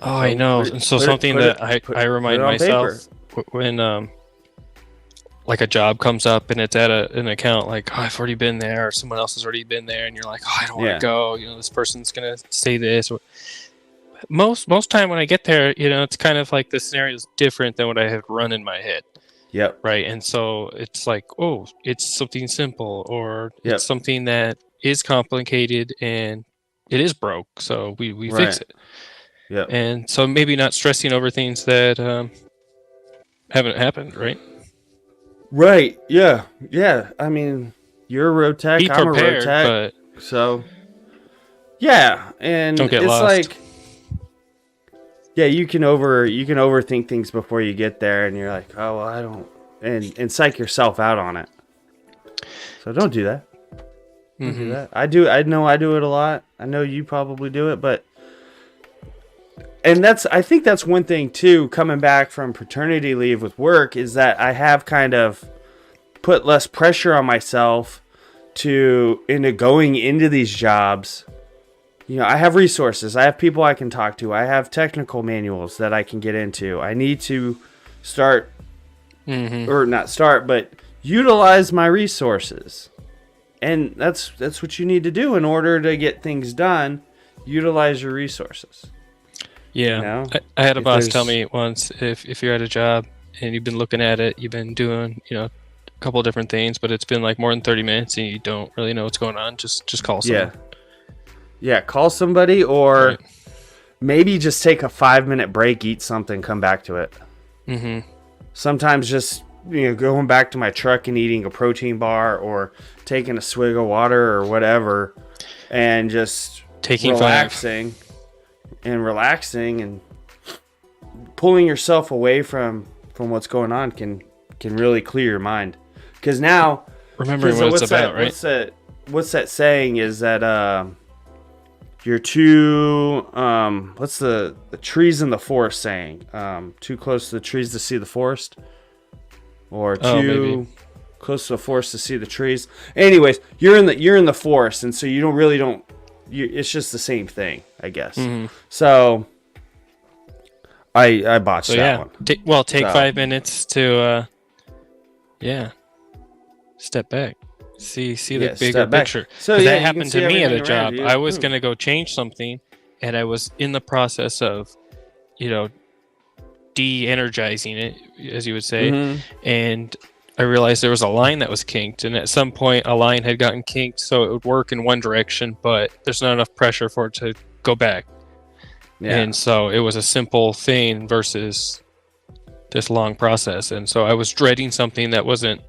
Oh, I know. And so something that I remind myself when like a job comes up and it's at an account, like, I've already been there, or someone else has already been there, and you're like, I don't want to go. This person's gonna say this. Or, most time when I get there, it's kind of like the scenario is different than what I had run in my head. Yep. Right. And so it's like, it's something simple, or it's something that is complicated and it is broke. So we fix it. Yep. And so maybe not stressing over things that haven't happened. Right. Right. Yeah. Yeah. I mean, you're a road tech. Be I'm prepared, a road tech. but so, yeah. And don't get it's lost. like, yeah, you can overthink things before you get there, and you're like, oh, well, I don't, and psych yourself out on it. So don't do that. Don't do that. I know I do it a lot. I know you probably do it, but, and I think that's one thing too, coming back from paternity leave with work, is that I have kind of put less pressure on myself into going into these jobs. I have resources. I have people I can talk to. I have technical manuals that I can get into. I need to start, or not start, but utilize my resources. And that's what you need to do in order to get things done. Utilize your resources. Yeah. I had a boss tell me once, if you're at a job and you've been looking at it, you've been doing, a couple of different things, but it's been like more than 30 minutes and you don't really know what's going on, just call someone. Yeah, call somebody, or maybe just take a 5-minute break, eat something, come back to it. Sometimes just going back to my truck and eating a protein bar, or taking a swig of water or whatever, and just relaxing and pulling yourself away from what's going on can really clear your mind. Because now, remembering what it's about, right? what's that saying is that you're too what's the trees in the forest saying? Too close to the trees to see the forest, or too close to the forest to see the trees. Anyways, you're in the forest, and so you don't. It's just the same thing, I guess. Mm-hmm. So I botched that one. Take 5 minutes to step back. See the bigger picture. So that happened to me at a job. You. I was going to go change something, and I was in the process of, de-energizing it, as you would say. Mm-hmm. And I realized there was a line that was kinked, and at some point a line had gotten kinked, so it would work in one direction, but there's not enough pressure for it to go back. Yeah. And so it was a simple thing versus this long process. And so I was dreading something that wasn't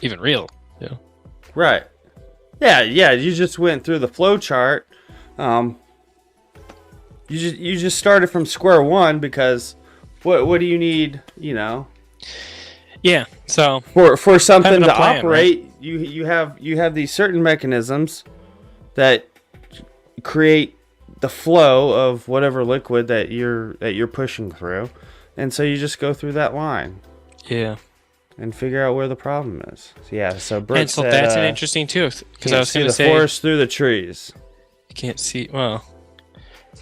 even real. Right. Yeah. You just went through the flow chart. You just started from square one because what do you need? Yeah. So for something to plan, operate, right? you have these certain mechanisms that create the flow of whatever liquid that you're pushing through, and so you just go through that line. Yeah. And figure out where the problem is. So Brooke and so said, that's an interesting too, because I was going to say the forest through the trees. You can't see. Well,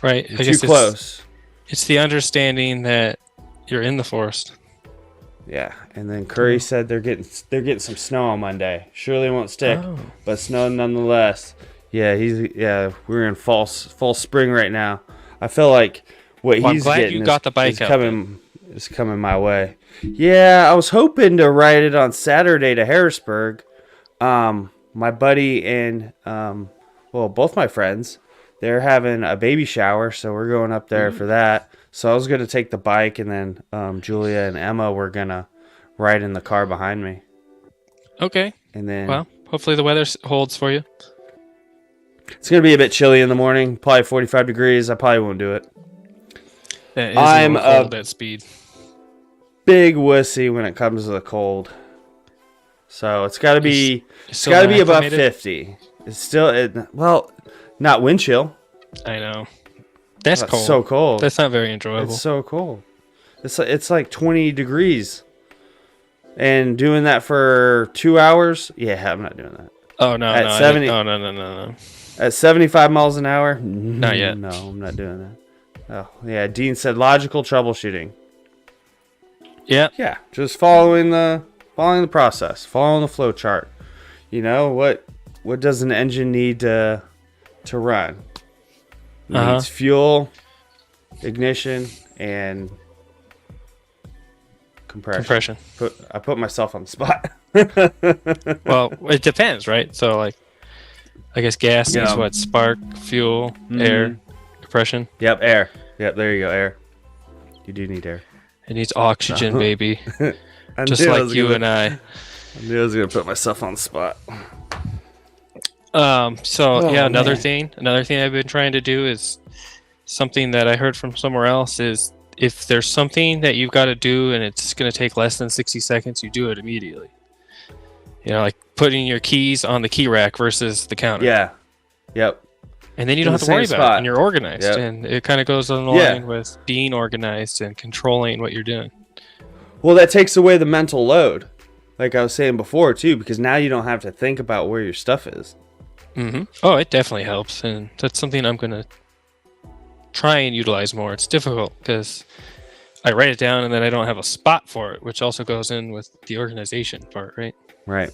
right. You're too close. It's the understanding that you're in the forest. Yeah. And then Curry said they're getting some snow on Monday. Surely won't stick, but snow nonetheless. Yeah, we're in fall spring right now. I feel like what he's getting is coming my way. Yeah, I was hoping to ride it on Saturday to Harrisburg. My buddy and both my friends, they're having a baby shower, so we're going up there for that. So I was going to take the bike, and then Julia and Emma were going to ride in the car behind me. Okay. And then, well, hopefully the weather holds for you. It's going to be a bit chilly in the morning, probably 45 degrees. I probably won't do it. I'm cold at speed. Big wussy when it comes to the cold. So it's got to be above 50. It's still not wind chill. I know. That's cold. So cold. That's not very enjoyable. It's so cold. It's like 20 degrees. And doing that for 2 hours? Yeah, I'm not doing that. Oh no, at 70, no. At 75 miles an hour? Not yet. No, I'm not doing that. Oh, yeah, Dean said logical troubleshooting. Yeah. Yeah, just following the process, following the flow chart. What does an engine need to run? It needs fuel, ignition, and compression. I put myself on the spot. Well, it depends, right? So, I guess gas is what? Spark, fuel, air, compression. Yep, air. Yep, there you go, air. You do need air. It needs oxygen, baby. Just like you and I. I knew I was going to put myself on the spot. Another thing I've been trying to do is something that I heard from somewhere else is if there's something that you've got to do and it's going to take less than 60 seconds, you do it immediately. Like putting your keys on the key rack versus the counter. Yeah. Yep. And then you don't have to worry about it, and you're organized. Yep. And it kind of goes on the line with being organized and controlling what you're doing. Well, that takes away the mental load, like I was saying before, too, because now you don't have to think about where your stuff is. Mm-hmm. Oh, it definitely helps, and that's something I'm going to try and utilize more. It's difficult because I write it down, and then I don't have a spot for it, which also goes in with the organization part, right? Right.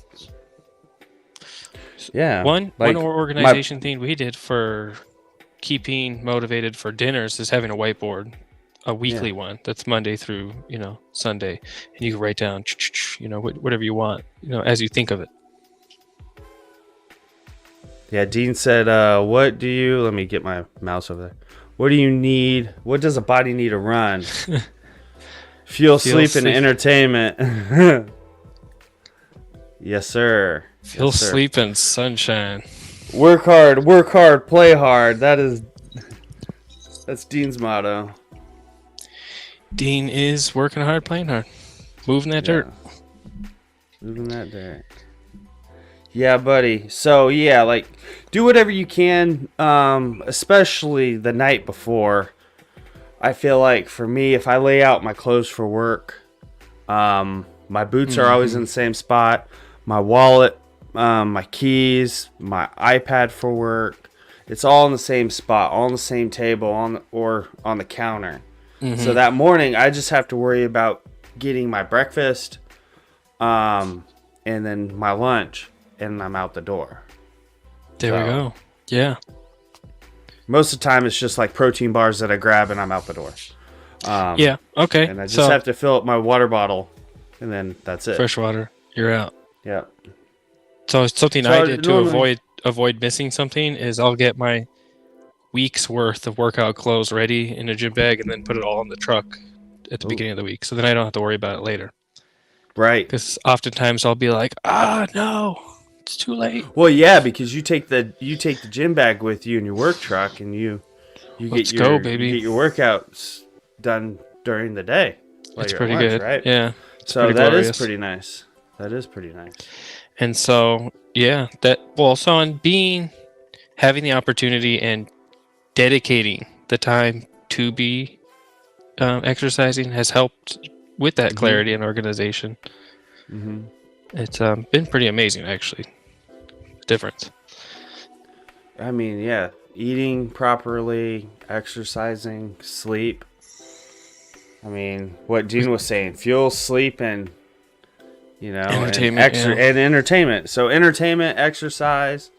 Yeah. One organization thing we did for keeping motivated for dinners is having a whiteboard, a weekly one that's Monday through Sunday, and you can write down whatever you want as you think of it. Yeah, Dean said, let me get my mouse over there. What do you need? What does a body need to run? Fuel, sleep, and entertainment. Yes, sir. Fuel, sleep, and sunshine. Work hard, play hard. That's Dean's motto. Dean is working hard, playing hard. Moving that dirt. Moving that dirt. Yeah, buddy. So yeah, like do whatever you can, especially the night before. I feel like for me, if I lay out my clothes for work, my boots are always in the same spot. My wallet, my keys, my iPad for work. It's all in the same spot, all on the same table, or on the counter. So that morning, I just have to worry about getting my breakfast, and then my lunch, and I'm out the door. There we go. Yeah. Most of the time, it's just like protein bars that I grab, and I'm out the door. Yeah. Okay. And I just have to fill up my water bottle, and then that's it. Fresh water. You're out. Yeah. So something I did to avoid missing something is I'll get my week's worth of workout clothes ready in a gym bag and then put it all in the truck at the beginning of the week, so then I don't have to worry about it later. Right. Because oftentimes I'll be like, no, it's too late. Well, yeah, because you take the gym bag with you in your work truck, and you Let's get your go, baby. you get your workouts done during the day. while It's you're at pretty lunch, good, right? Yeah. So pretty that glorious. is pretty nice. That is pretty nice. And so, yeah, so on having the opportunity and dedicating the time to be exercising has helped with that clarity and organization. Mm-hmm. It's been pretty amazing, actually. The difference. I mean, yeah, eating properly, exercising, sleep. I mean, what Dean was saying, fuel, sleep, and entertainment, and entertainment. So entertainment, exercise,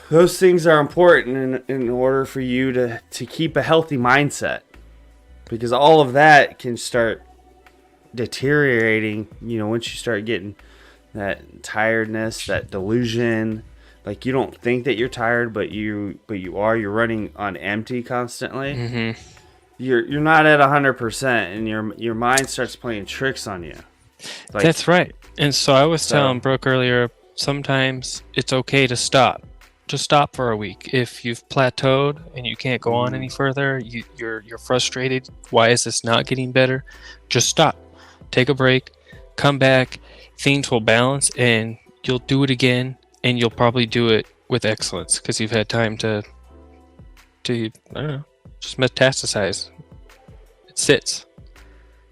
those things are important in order for you to keep a healthy mindset, because all of that can start deteriorating, once you start getting that tiredness, that delusion, like you don't think that you're tired, but you are. You're running on empty constantly. Mm-hmm. You're not at 100%, and your mind starts playing tricks on you. Like, That's right. And so I was telling Brooke earlier, sometimes it's okay to stop. Just stop for a week. If you've plateaued and you can't go on any further, you're frustrated. Why is this not getting better? Just stop. Take a break. Come back. Things will balance, and you'll do it again, and you'll probably do it with excellence because you've had time to I don't know, just metastasize. It sits.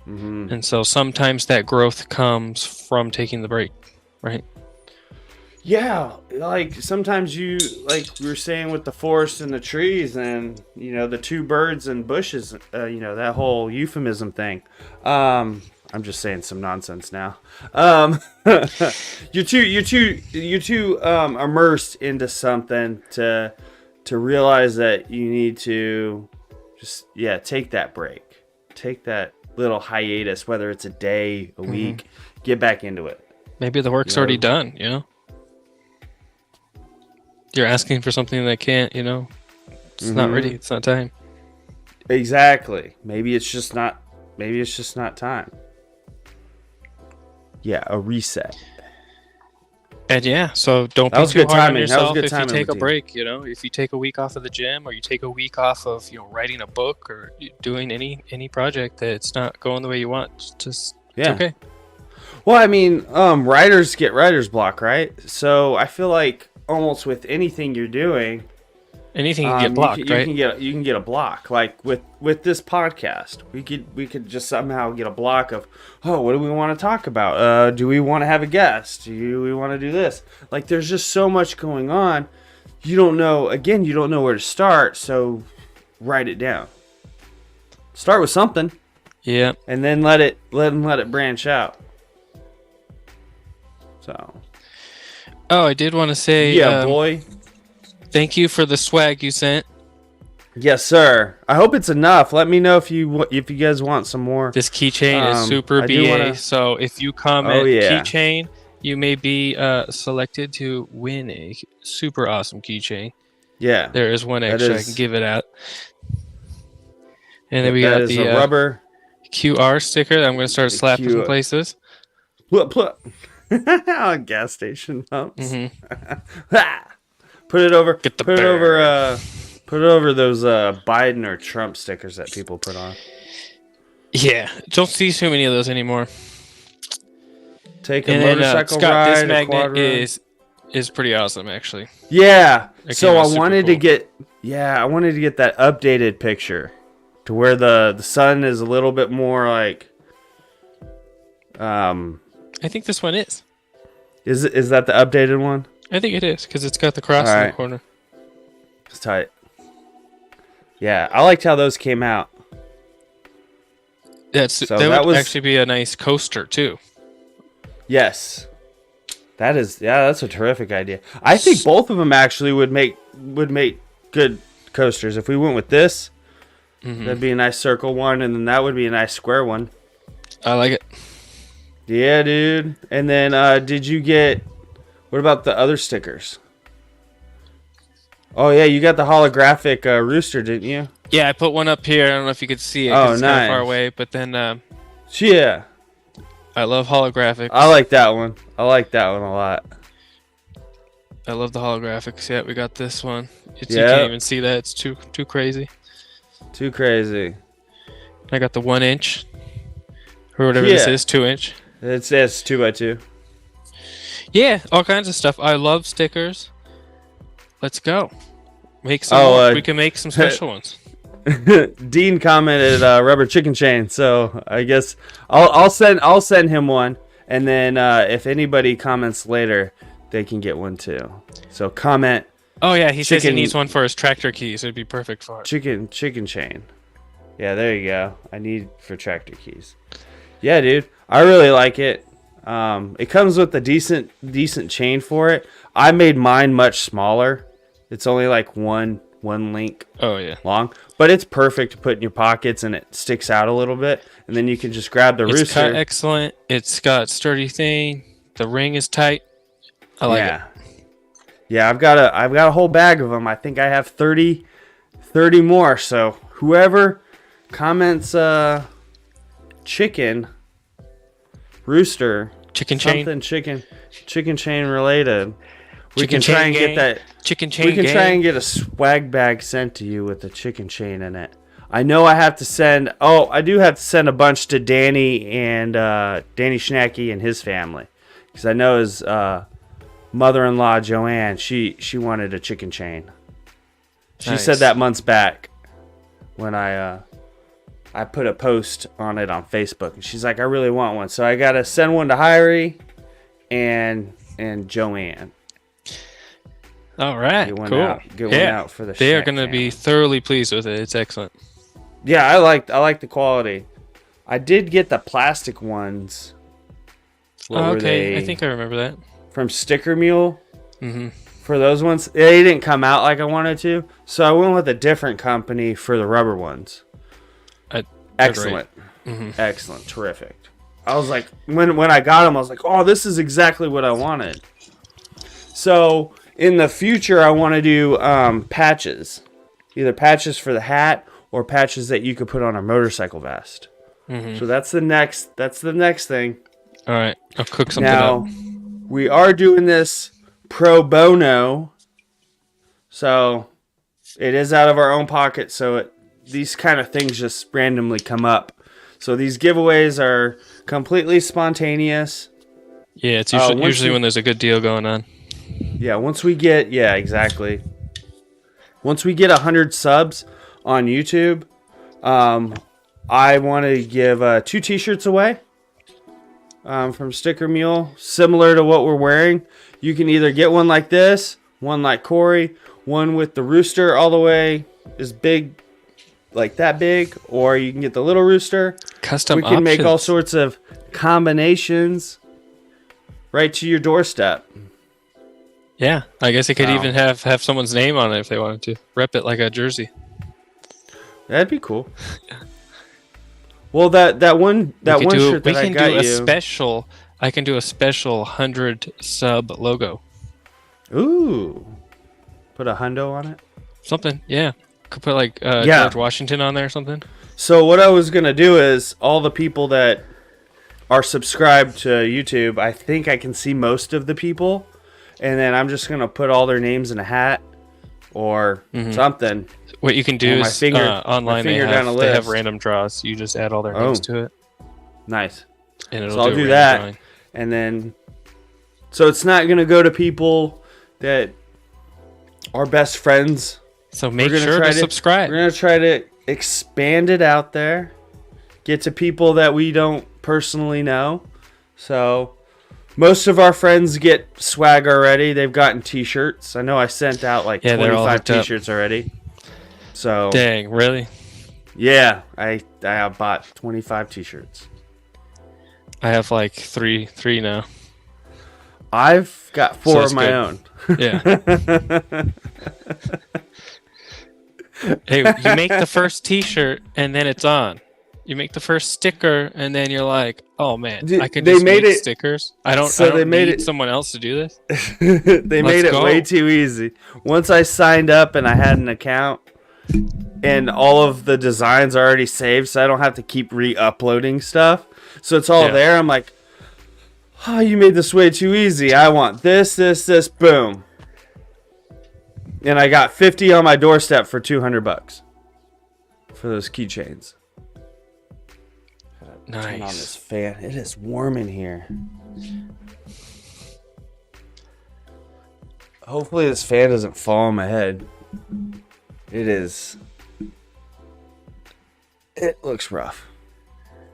Mm-hmm. And so sometimes that growth comes from taking the break, right? Yeah, like sometimes like we were saying with the forest and the trees, and the two birds and bushes, that whole euphemism thing. I'm just saying some nonsense now. You're too immersed into something to realize that you need to just take that break, take that little hiatus, whether it's a day, a week, get back into it. Maybe the work's already done, You're asking for something that can't, it's not ready. It's not time. Exactly. Maybe it's just not time. Yeah, a reset. And so don't That be was too good hard on timing. That was yourself good if you timing take a with you. break, if you take a week off of the gym, or you take a week off of, writing a book, or doing any project that's not going the way you want. It's okay. Well, I mean, writers get writer's block, right? So I feel like almost with anything you're doing, Anything can get blocked, right? You can get a block. Like with this podcast, we could just somehow get a block of, what do we want to talk about? Do we want to have a guest? Do we want to do this? Like, there's just so much going on. You don't know where to start. So write it down. Start with something. Yeah. And then let it branch out. So. Oh, I did want to say, boy. Thank you for the swag you sent. Yes, sir. I hope it's enough. Let me know if you guys want some more. This keychain is super BA. So if you comment keychain, you may be selected to win a super awesome keychain. Yeah. There is one extra I can give it out. And then we got the rubber QR sticker that I'm going to start slapping in places. Gas station pumps. Mm-hmm. Put it over. Get the put it over. Put it over those Biden or Trump stickers that people put on. Yeah, don't see too many of those anymore. take a And then, motorcycle Scott, ride. this a quad magnet ride. is pretty awesome, actually. Yeah. That So game I was super wanted to cool. get I wanted to get that updated picture to where the sun is a little bit more like I think this one is. is that the updated one? I think it is because it's got the cross in the Alright. corner. It's tight. Yeah, I liked how those came out. That that would was- actually be a nice coaster too. Yes. That's a terrific idea. I think both of them actually would make good coasters. If we went with this, that'd be a nice circle one, and then that would be a nice square one. I like it. Yeah, dude. And then what about the other stickers? Oh yeah, you got the holographic rooster, didn't you? Yeah, I put one up here. I don't know if you could see it. Oh, 'cause it's kind of far nice. away, but then Yeah. I love holographics. I like that one. I like that one a lot. I love the holographics. Yeah, we got this one. You Yeah. can't even see that. It's too crazy. Too crazy. I got the 1 inch or whatever this Yeah. is, 2 inch. It says 2x2. Yeah, all kinds of stuff. I love stickers. Let's go. Make some. Oh, more. We can make some special ones. Dean commented rubber chicken chain, so I guess I'll send him one, and then if anybody comments later, they can get one too. So comment Oh yeah, he says he Chicken- needs one for his tractor keys. It'd be perfect for it. chicken chain. Yeah, there you go. I need for tractor keys. Yeah, dude, I really like it. It comes with a decent chain for it. I made mine much smaller. It's only like one link Oh yeah. long, but it's perfect to put in your pockets, and it sticks out a little bit, and then you can just grab the It's cut rooster. excellent. It's got sturdy thing. The ring is tight. I like it. Yeah, I've got a whole bag of them. I think I have 30 more. So whoever comments chicken rooster Chicken chain. something chicken chain related, we Chicken can try chain and gang. get that. Chicken chain. We can gang. try and get a swag bag sent to you with a chicken chain in it. I know I have to send. Oh, I do have to send a bunch to Danny and Danny Schnacky and his family, because I know his mother-in-law Joanne. She wanted a chicken chain. She Nice. said that months back when I put a post on it on Facebook, and she's like, I really want one. So I gotta send one to Hyrie and Joanne. All right. Get one Cool. out. Get one Yeah. out for the. They are Schnack going to be family. thoroughly pleased with it. It's excellent. Yeah, I like the quality. I did get the plastic ones. What Oh, were okay. I they? think I remember that. From Sticker Mule. Mm-hmm. For those ones, they didn't come out like I wanted to, so I went with a different company for the rubber ones. Excellent, excellent, terrific. I was like, when I got them, I was like, oh, this is exactly what I wanted. So in the future, I want to do patches, either patches for the hat or patches that you could put on a motorcycle vest. Mm-hmm. So that's the next thing. All right. I'll cook something Now, up. we are doing this pro bono, so it is out of our own pocket, so these kind of things just randomly come up. So these giveaways are completely spontaneous. Yeah, it's once usually you- when there's a good deal going on. Yeah, once we get exactly. Once we get 100 subs on YouTube, I want to give 2 t-shirts away from Sticker Mule, similar to what we're wearing. You can either get one like this, one like Corey, one with the rooster all the way as big, like that big, or you can get the little rooster. Custom We can make all options. sorts of combinations right to your doorstep. Yeah, I guess they could Wow. even have someone's name on it if they wanted to. Rep it like a jersey. That'd be cool. Well, that one shirt that I got do a you. special. I can do a special 100 sub logo. Ooh, put a hundo on it. Something, yeah. Could put like Yeah. George Washington on there or something. So what I was gonna do is all the people that are subscribed to YouTube, I think I can see most of the people, and then I'm just gonna put all their names in a hat or something. What you can do Oh, my is finger- online my finger they down a have list. random draws. You just add all their Oh. names to it, Nice. and it'll So I'll do do a random that. drawing. And then, so it's not going to go to people that are best friends. So make sure to subscribe. We're going to try to expand it out there. Get to people that we don't personally know. So most of our friends get swag already. They've gotten t-shirts. I know I sent out like 25 t-shirts already. So dang, really? Yeah, I bought 25 t-shirts. I have like three now. I've got 4 of my own. Yeah. Hey, you make the first t-shirt and then it's on. You make the first sticker and then you're like, oh man, I can just make stickers. I don't need someone else to do this. They made it way too easy. Once I signed up and I had an account and all of the designs are already saved, so I don't have to keep re-uploading stuff. So it's all there. I'm like, oh, you made this way too easy. I want this, boom. And I got 50 on my doorstep for $200 for those keychains. Nice. Turn on this fan. It is warm in here. Hopefully this fan doesn't fall on my head. It is. It looks rough.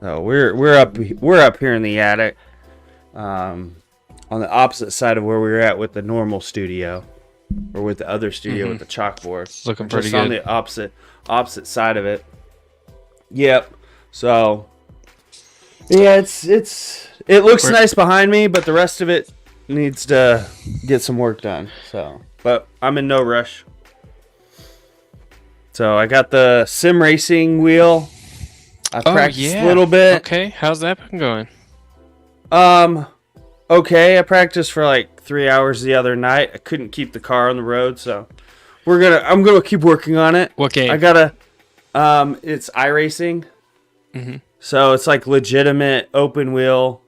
So we're up here in the attic, on the opposite side of where we were at with the normal studio, or with the other studio with the chalkboard. It's looking pretty good. On the opposite side of it. Yep. So yeah, it looks nice behind me, but the rest of it needs to get some work done. So, but I'm in no rush. So I got the sim racing wheel. I practiced a little bit. Okay, how's that been going? Okay. I practiced for like 3 hours the other night. I couldn't keep the car on the road, so I'm gonna keep working on it. What game? I gotta. It's iRacing. Mm-hmm. So it's like legitimate open wheel.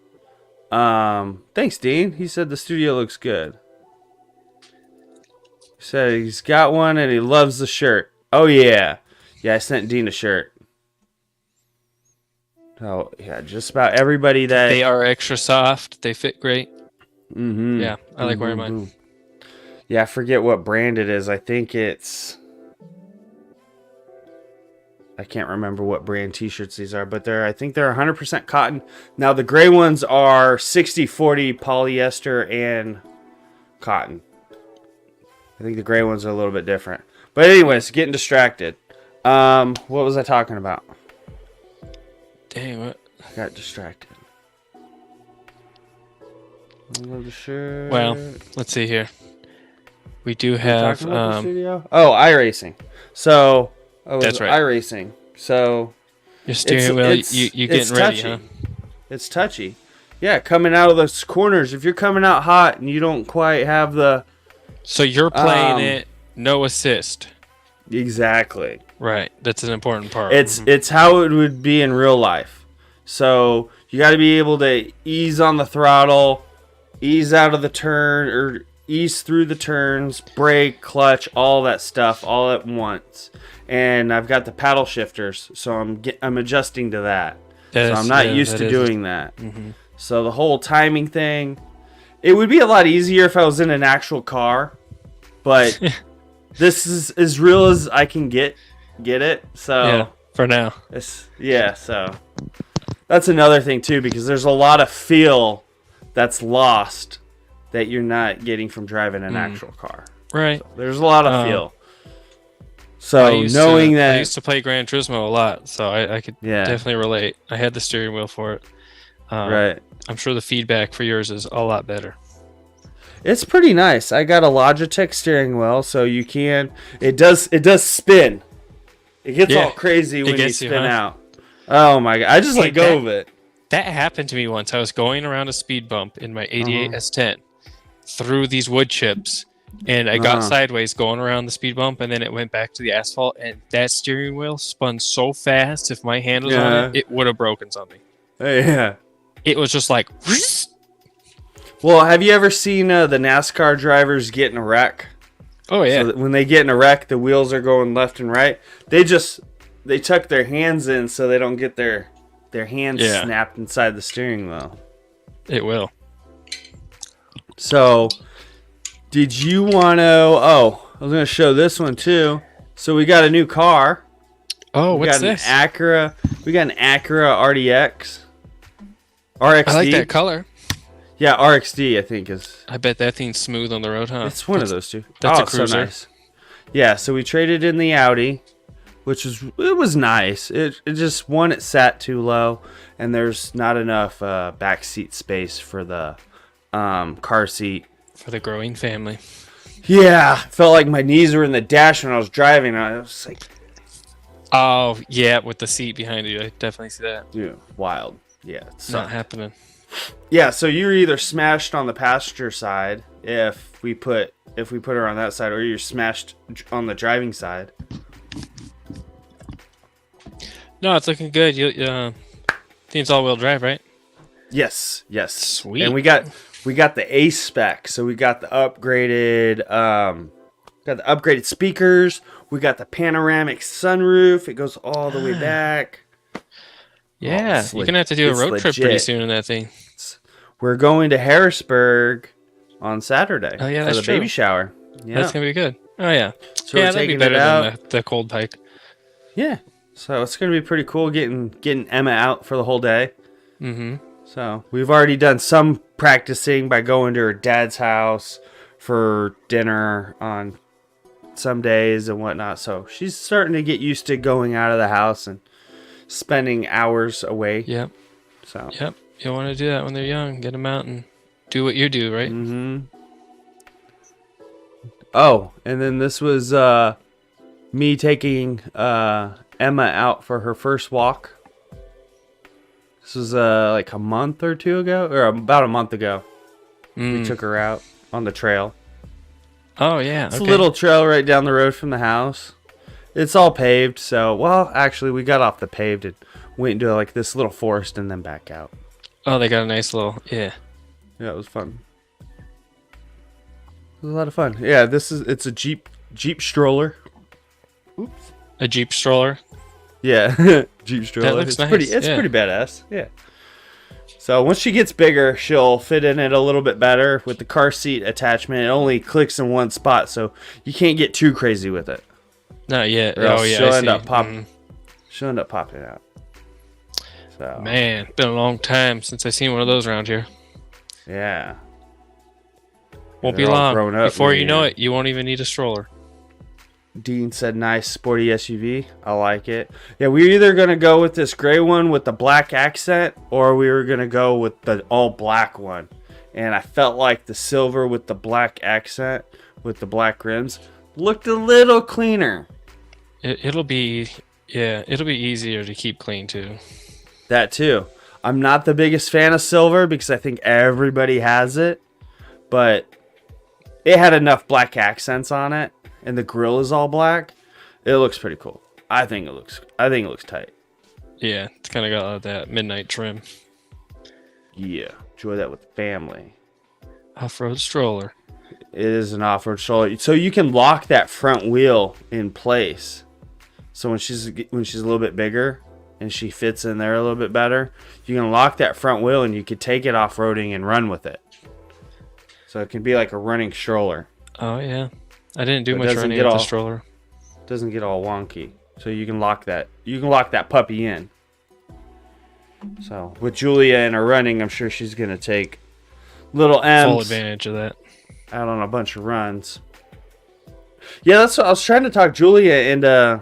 Thanks, Dean. He said the studio looks good. He said he's got one and he loves the shirt. Oh yeah, I sent Dean a shirt. Oh yeah, just about everybody that they are extra soft. They fit great. Mm-hmm. Yeah, I like wearing mine. Yeah, I forget what brand it is. I think it's. I can't remember what brand t-shirts these are, but I think they're 100% cotton. Now the gray ones are 60-40 polyester and cotton. I think the gray ones are a little bit different. But anyways, getting distracted. What was I talking about? Dang, what? I got distracted. Sure. Well, let's see here. We do have iRacing. So that's right. iRacing. So your steering wheel, you getting ready, huh? It's touchy. Yeah, coming out of those corners. If you're coming out hot and you don't quite have the. So you're playing it, no assist. Exactly. Right. That's an important part. It's how it would be in real life. So you got to be able to ease on the throttle, ease out of the turn, or ease through the turns, brake, clutch, all that stuff all at once. And I've got the paddle shifters, so I'm adjusting to that. So I'm not used to doing that. Mm-hmm. So the whole timing thing, it would be a lot easier if I was in an actual car, but this is as real as I can get it. So yeah, for now. So that's another thing too, because there's a lot of feel that's lost that you're not getting from driving an actual car. Right. So there's a lot of feel. So I used to play Gran Turismo a lot, so I could definitely relate. I had the steering wheel for it. Right. I'm sure the feedback for yours is a lot better. It's pretty nice. I got a Logitech steering wheel, so you can. It does spin. It gets all crazy when you spin out. Oh my god! I just let go of it. That happened to me once. I was going around a speed bump in my 88 S10 through these wood chips, and I got sideways going around the speed bump, and then it went back to the asphalt, and that steering wheel spun so fast. If my hand was on it, it would have broken something. Yeah. It was just like. Well, have you ever seen the NASCAR drivers get in a wreck? Oh yeah. So when they get in a wreck, the wheels are going left and right. They tuck their hands in so they don't get their hands snapped inside the steering wheel. It will. So, did you want to? Oh, I was going to show this one too. So we got a new car. Oh, We what's got this? an Acura. We got an Acura RDX. RXD. I like that color. Yeah, RXD. I think is. I bet that thing's smooth on the road, huh? It's one of those two. That's a it's so cruiser. nice. Yeah, so we traded in the Audi, which was nice. It just one, it sat too low, and there's not enough back seat space for the car seat. For the growing family. Yeah, felt like my knees were in the dash when I was driving. I was like, Oh, yeah, with the seat behind you. I definitely see that. dude, wild. Yeah, it Not sucked. happening. Yeah, so you're either smashed on the passenger side if we put her on that side, or you're smashed on the driving side. No, it's looking good. You think it's all-wheel drive, right? Yes. Sweet. And we got the A spec, so we got the upgraded speakers. We got the panoramic sunroof. It goes all the way back. Yeah, it's you're gonna have to do a it's road trip pretty legit. soon in that thing. We're going to Harrisburg on Saturday Oh, yeah, for that's the true. baby shower. Yeah, That's gonna be good. Oh yeah, so yeah, we're that'd be taking better it out. than the cold pike. Yeah, so it's gonna be pretty cool getting Emma out for the whole day. Mm-hmm. So we've already done some practicing by going to her dad's house for dinner on some days and whatnot. So she's starting to get used to going out of the house and spending hours away. Yep. So Yep. You want to do that when they're young. Get them out and do what you do, right? Oh, and then this was me taking Emma out for her first walk. This was like a month or two ago, or about a month ago. We took her out on the trail. Oh yeah. It's a little trail right down the road from the house. It's all paved, so well, actually, we got off the paved and went into like this little forest and then back out. Oh, they got a nice little Yeah, it was fun. It was a lot of fun. Yeah, it's a Jeep stroller. a Jeep stroller. Yeah, Jeep stroller. looks It's nice, pretty yeah. badass. Yeah. So once she gets bigger, she'll fit in it a little bit better with the car seat attachment. It only clicks in one spot, so you can't get too crazy with it. Not yet. Or else Oh yeah. she'll I end see. up popping. She'll end up popping out. So Man, been a long time since I seen one of those around here. yeah. Won't be They're all long. grown up, Before you know man. it, you won't even need a stroller. Dean said, nice sporty SUV. I like it. Yeah, we were either going to go with this gray one with the black accent, or we were going to go with the all black one. And I felt like the silver with the black accent, with the black rims, looked a little cleaner. It'll be easier to keep clean too. That too. I'm not the biggest fan of silver because I think everybody has it. But it had enough black accents on it. And the grill is all black. It looks pretty cool. I think it looks tight. Yeah, it's kind of got that midnight trim. Yeah, enjoy that with the family. Off-road stroller. It is an off-road stroller, so you can lock that front wheel in place. So when she's a little bit bigger and she fits in there a little bit better, you can lock that front wheel and you could take it off-roading and run with it. So it can be like a running stroller. Oh yeah, I didn't do It much doesn't running get with the all- stroller. Doesn't get all wonky. So you can lock that. You can lock that puppy in. So with Julia and her running, I'm sure she's gonna take little Full M's advantage of that. out on a bunch of runs. Yeah, that's what I was trying to talk Julia into.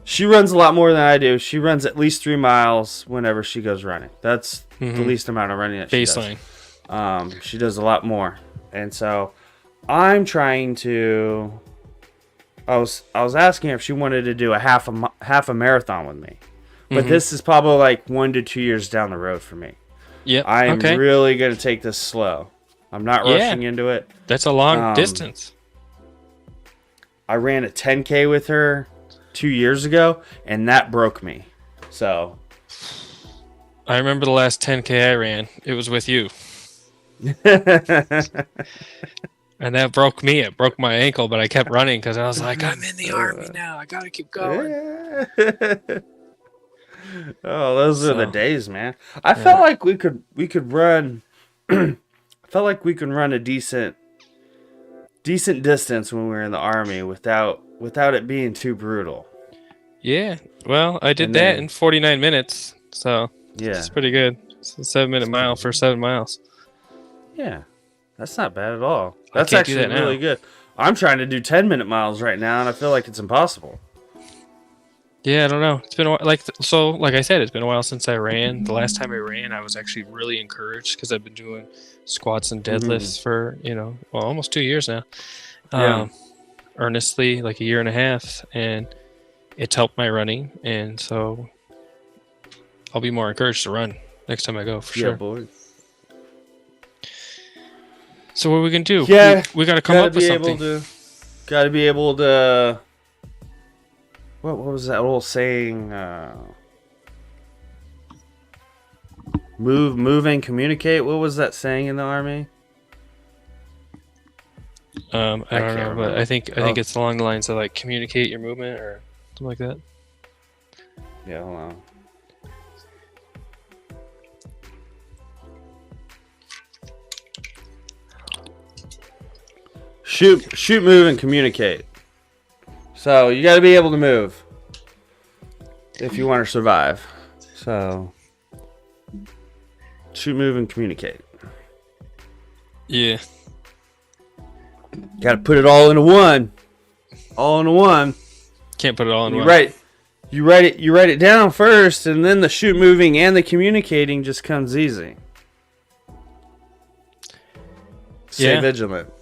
She runs a lot more than I do. She runs at least 3 miles whenever she goes running. That's the least amount of running that she Baseline. does. She does a lot more, and so I'm trying to. I was asking her if she wanted to do a half a marathon with me, but this is probably like 1 to 2 years down the road for me. Yep. I'm okay. really gonna take this slow. I'm not Yeah. rushing into it. That's a long distance. I ran a 10K with her 2 years ago, and that broke me. So I remember the last 10K I ran. It was with you. And that broke me. It broke my ankle, but I kept running because I was like, I'm in the army now. I gotta keep going. Oh, those are the So, days, man. I felt like we could run felt like we could run a decent distance when we were in the Army without it being too brutal. Yeah. Well, I did And that then- in 49 minutes, so Yeah. it's pretty good. It's a 7-minute mile for 7 miles. Yeah. That's not bad at all. That's can't do actually that now. really good. I'm trying to do 10-minute miles right now, and I feel like it's impossible. Yeah, I don't know. It's been a while, like I said, it's been a while since I ran. The last time I ran, I was actually really encouraged because I've been doing squats and deadlifts for almost 2 years now. Yeah. Earnestly, like a year and a half, and it's helped my running, and so I'll be more encouraged to run next time I go for Yeah, sure. boy. So what are we gonna do? Yeah, we got to come up with something. Gotta be able to. What was that old saying? Move and communicate. What was that saying in the Army? I don't can't know, but remember. I think it's along the lines of like communicate your movement or something like that. Yeah, hold on. Shoot, move, and communicate. So you got to be able to move if you want to survive. So shoot, move, and communicate. Yeah. Got to put it all into one. All into one. Can't put it all in You one. write it down first, and then the shoot, moving, and the communicating just comes easy. Stay Yeah. vigilant.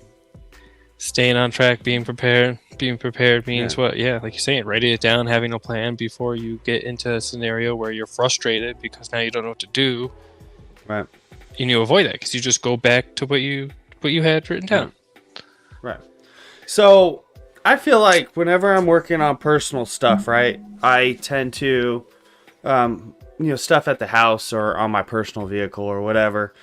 Staying on track, being prepared. Being prepared means Yeah. what? Yeah, like you're saying, writing it down, having a plan before you get into a scenario where you're frustrated because now you don't know what to do, Right. and you avoid that because you just go back to what you had written down. Right. So I feel like whenever I'm working on personal stuff, right, I tend to, stuff at the house or on my personal vehicle or whatever.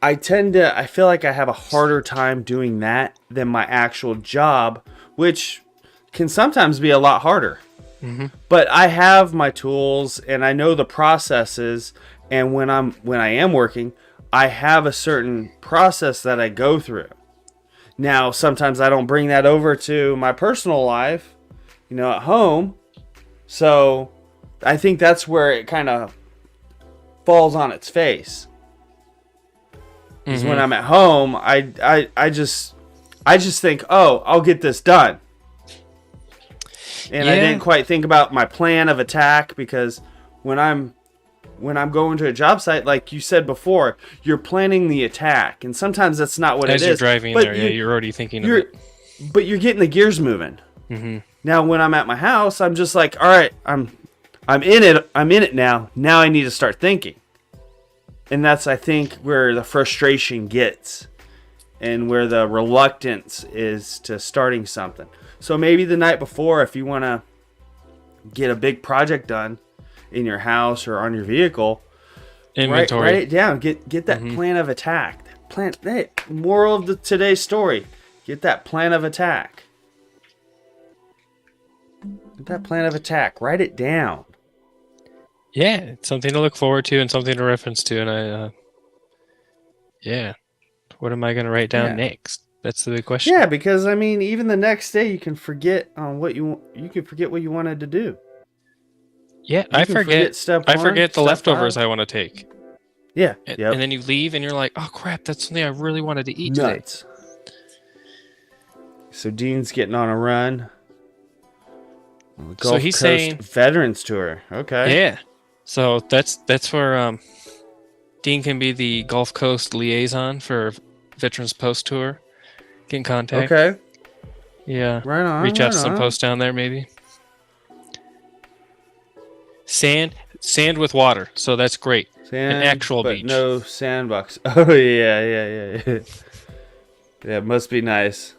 I feel like I have a harder time doing that than my actual job, which can sometimes be a lot harder. But I have my tools and I know the processes. And when I am working, I have a certain process that I go through. Now, sometimes I don't bring that over to my personal life, at home. So I think that's where it kind of falls on its face. Because when I'm at home, I just think, oh, I'll get this done. And I didn't quite think about my plan of attack, because when I'm going to a job site, like you said before, you're planning the attack, and sometimes that's not what As it you're is. driving But there, you're already thinking of you're, it. but you're getting the gears moving. Now, when I'm at my house, I'm just like, all right, I'm in it. I'm in it now. Now I need to start thinking. And that's, I think, where the frustration gets and where the reluctance is to starting something. So maybe the night before, if you want to get a big project done in your house or on your vehicle, Inventory. write it down. Get that plan of attack. Moral of today's story. Get that plan of attack. Get that plan of attack. Write it down. Yeah, it's something to look forward to and something to reference to. And what am I going to write down next? That's the big question. Yeah, because even the next day you can forget on what you forget what you wanted to do. Yeah, You I can forget. step I one, forget the step leftovers five. I want to take. Yeah. And, Yep. and then you leave and you're like, oh crap, that's something I really wanted to eat today. Nuts. So Dean's getting on a run. On the Gulf he's Coast saying- Veterans Tour. Okay. Yeah. So that's where Dean can be the Gulf Coast liaison for Veterans Post Tour. Get in contact. Okay. Yeah. Right on. Reach out right to some on. posts down there, maybe. Sand with water. So that's great. Sand, actual but beach. no sandbox. Oh yeah. Yeah, it must be nice.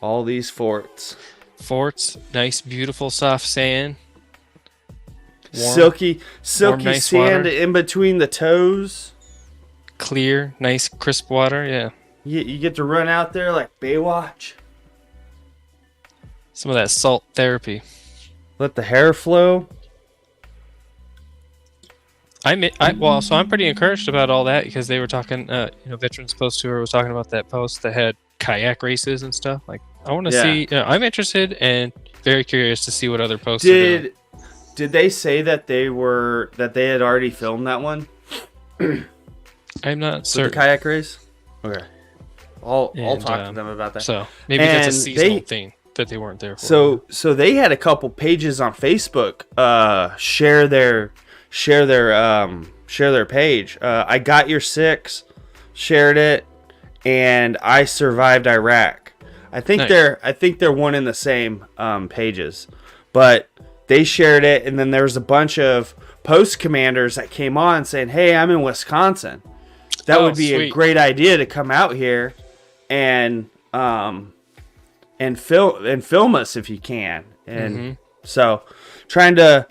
All these forts. Forts, nice, beautiful, soft sand. Warm, silky nice sand water. in between the toes. clear, nice, crisp water. Yeah. You get to run out there like Baywatch. Some of that salt therapy. Let the hair flow. So I'm pretty encouraged about all that because they were talking. Veterans Post Tour was talking about that post that had kayak races and stuff. Like, I want to see. I'm interested and very curious to see what other posts are doing. Did they say that they had already filmed that one? I'm not With certain. the kayak race? Okay. I'll talk to them about that. So maybe that's a seasonal thing that they weren't there for. So they had a couple pages on Facebook share their page. I Got Your Six shared it, and I Survived Iraq. I think they're one in the same pages, but they shared it, and then there was a bunch of post commanders that came on saying, "Hey, I'm in Wisconsin. That would be a great idea to come out here and film us if you can." And so trying to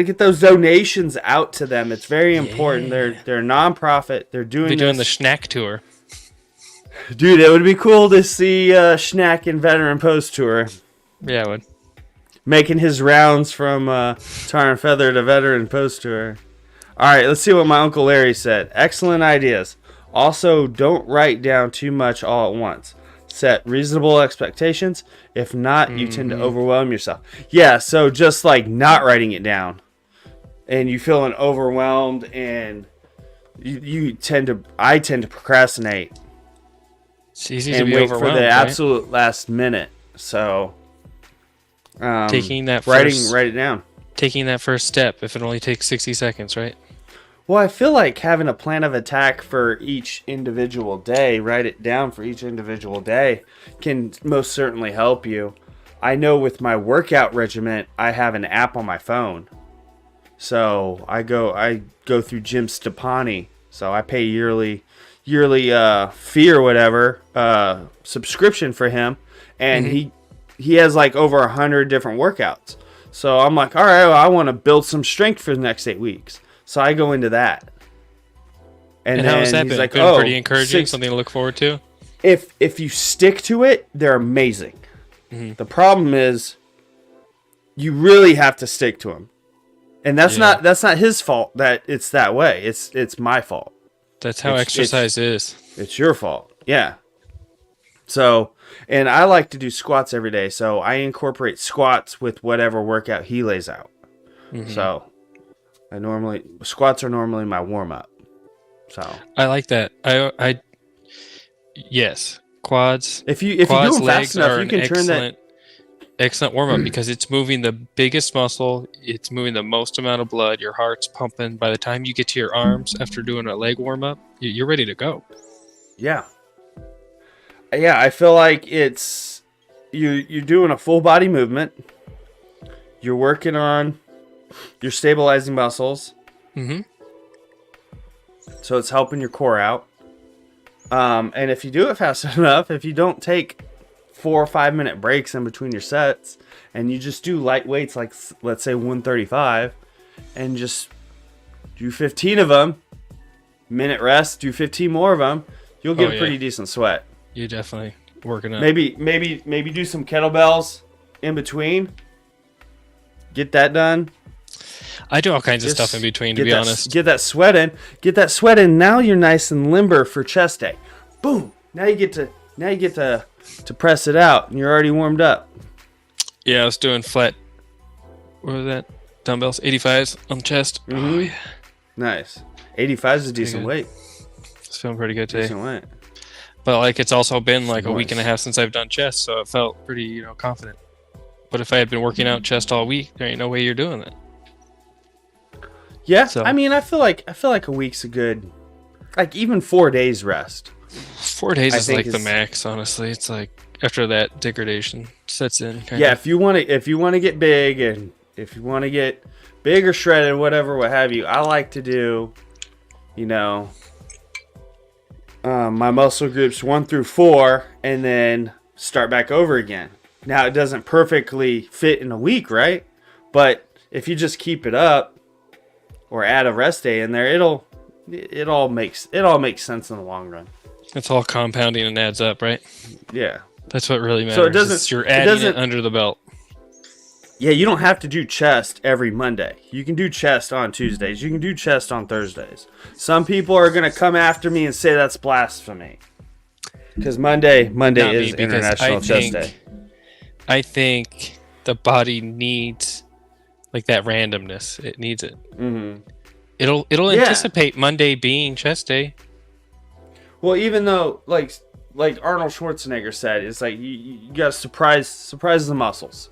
get those donations out to them. It's very important. They're a nonprofit. They're doing the Schnack tour. Dude, it would be cool to see Schnack in Veteran Post Tour. Yeah, it would. Making his rounds from Tar and Feather to Veteran Post Tour. All right, let's see what my Uncle Larry said. Excellent ideas. Also, don't write down too much all at once. Set reasonable expectations. If not, you tend to overwhelm yourself. Yeah, so just like not writing it down, and you feeling overwhelmed, and I tend to procrastinate. It's easy and to be wait overwhelmed, for the right? absolute last minute. So, taking that write it down. Taking that first step, if it only takes 60 seconds, right? Well, I feel like having a plan of attack for each individual day, write it down for each individual day, can most certainly help you. I know with my workout regimen, I have an app on my phone. So I go through Jim Stepani. So I pay yearly fee or whatever subscription for him, and he has like over 100 different workouts. So I'm like, all right, well, I want to build some strength for the next 8 weeks. So I go into that. And how has that been? Like, been pretty encouraging, something to look forward to? If you stick to it, they're amazing. The problem is you really have to stick to them. And that's not his fault that it's that way. It's my fault. That's how exercise is. It's your fault. Yeah. So, and I like to do squats every day, so I incorporate squats with whatever workout he lays out. So, squats are normally my warm up. So I like that. Yes, quads. If you do them fast enough, you can turn that. Excellent warm up because it's moving the biggest muscle. It's moving the most amount of blood. Your heart's pumping. By the time you get to your arms after doing a leg warm up, you're ready to go. Yeah. Yeah, I feel like it's you're doing a full body movement. You're working on your stabilizing muscles. So it's helping your core out. And if you do it fast enough, if you don't take 4 or 5 minute breaks in between your sets, and you just do light weights like let's say 135, and just do 15 of them, minute rest, do 15 more of them, you'll get a pretty decent sweat. You're definitely working up. Maybe do some kettlebells in between. Get that done. I do all kinds of stuff in between, to be honest. Get that sweat in. Now you're nice and limber for chest day. Boom. Now you get to press it out, and you're already warmed up. Yeah, I was doing flat. What was that? Dumbbells, 85s on the chest. Oh yeah. Nice. 85 is a decent weight. It's feeling pretty good today. Decent weight. But like, it's also been like a week and a half since I've done chest, so it felt pretty, confident. But if I had been working out chest all week, there ain't no way you're doing that. Yeah, So- I mean, I feel like a week's a good, like even 4 days rest. 4 days I is think like the it's- max, honestly. It's like after that degradation sets in. Yeah, if you want to get big, and if you want to get big or shredded, whatever, what have you, I like to do, my muscle groups 1 through 4, and then start back over again. Now it doesn't perfectly fit in a week, right? But if you just keep it up, or add a rest day in there, it all makes sense in the long run. It's all compounding and adds up, right? Yeah. That's what really matters. So it doesn't- is you're adding it under the belt. Yeah, you don't have to do chest every Monday. You can do chest on Tuesdays. You can do chest on Thursdays. Some people are going to come after me and say that's blasphemy. Because Monday Not is me, because International Chest Day. I think the body needs like that randomness. It needs it. Mm-hmm. It'll Yeah. anticipate Monday being chest day. Well, even though, like Arnold Schwarzenegger said, it's like you got to surprise the muscles.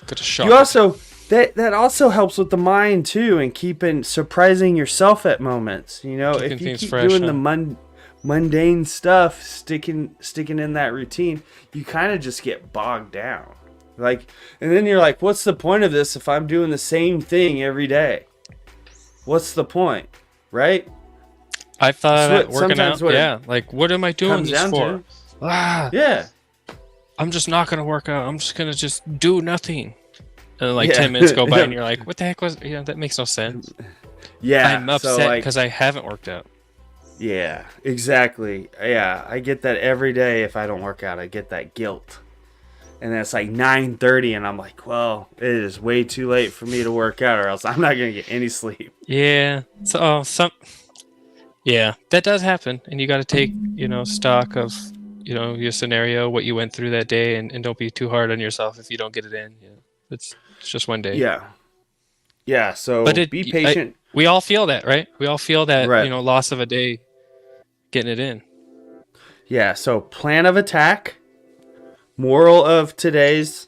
Got to shock. You also that also helps with the mind too, and surprising yourself at moments. You know, Keeping if you things keep fresh, doing huh? the mundane stuff, sticking in that routine, you kind of just get bogged down. Like, and then you're like, what's the point of this if I'm doing the same thing every day? What's the point, right? I thought That's that working out. what it Yeah, like what am I doing comes this down for? to. Ah, I'm just not gonna work out. I'm just gonna just do nothing. And then, like 10 minutes go by, and you're like, "What the heck was? Yeah, that makes no sense." Yeah, I'm upset because I haven't worked out. Yeah, exactly. Yeah, I get that every day. If I don't work out, I get that guilt. And then it's like 9:30, and I'm like, well, it is way too late for me to work out, or else I'm not gonna get any sleep. Yeah. So yeah, that does happen, and you got to take stock of your scenario, what you went through that day, and don't be too hard on yourself if you don't get it in. Yeah, it's just one day. Yeah. So But be patient. We all feel that, right? We all feel that Right. loss of a day, getting it in. Yeah. So plan of attack. Moral of today's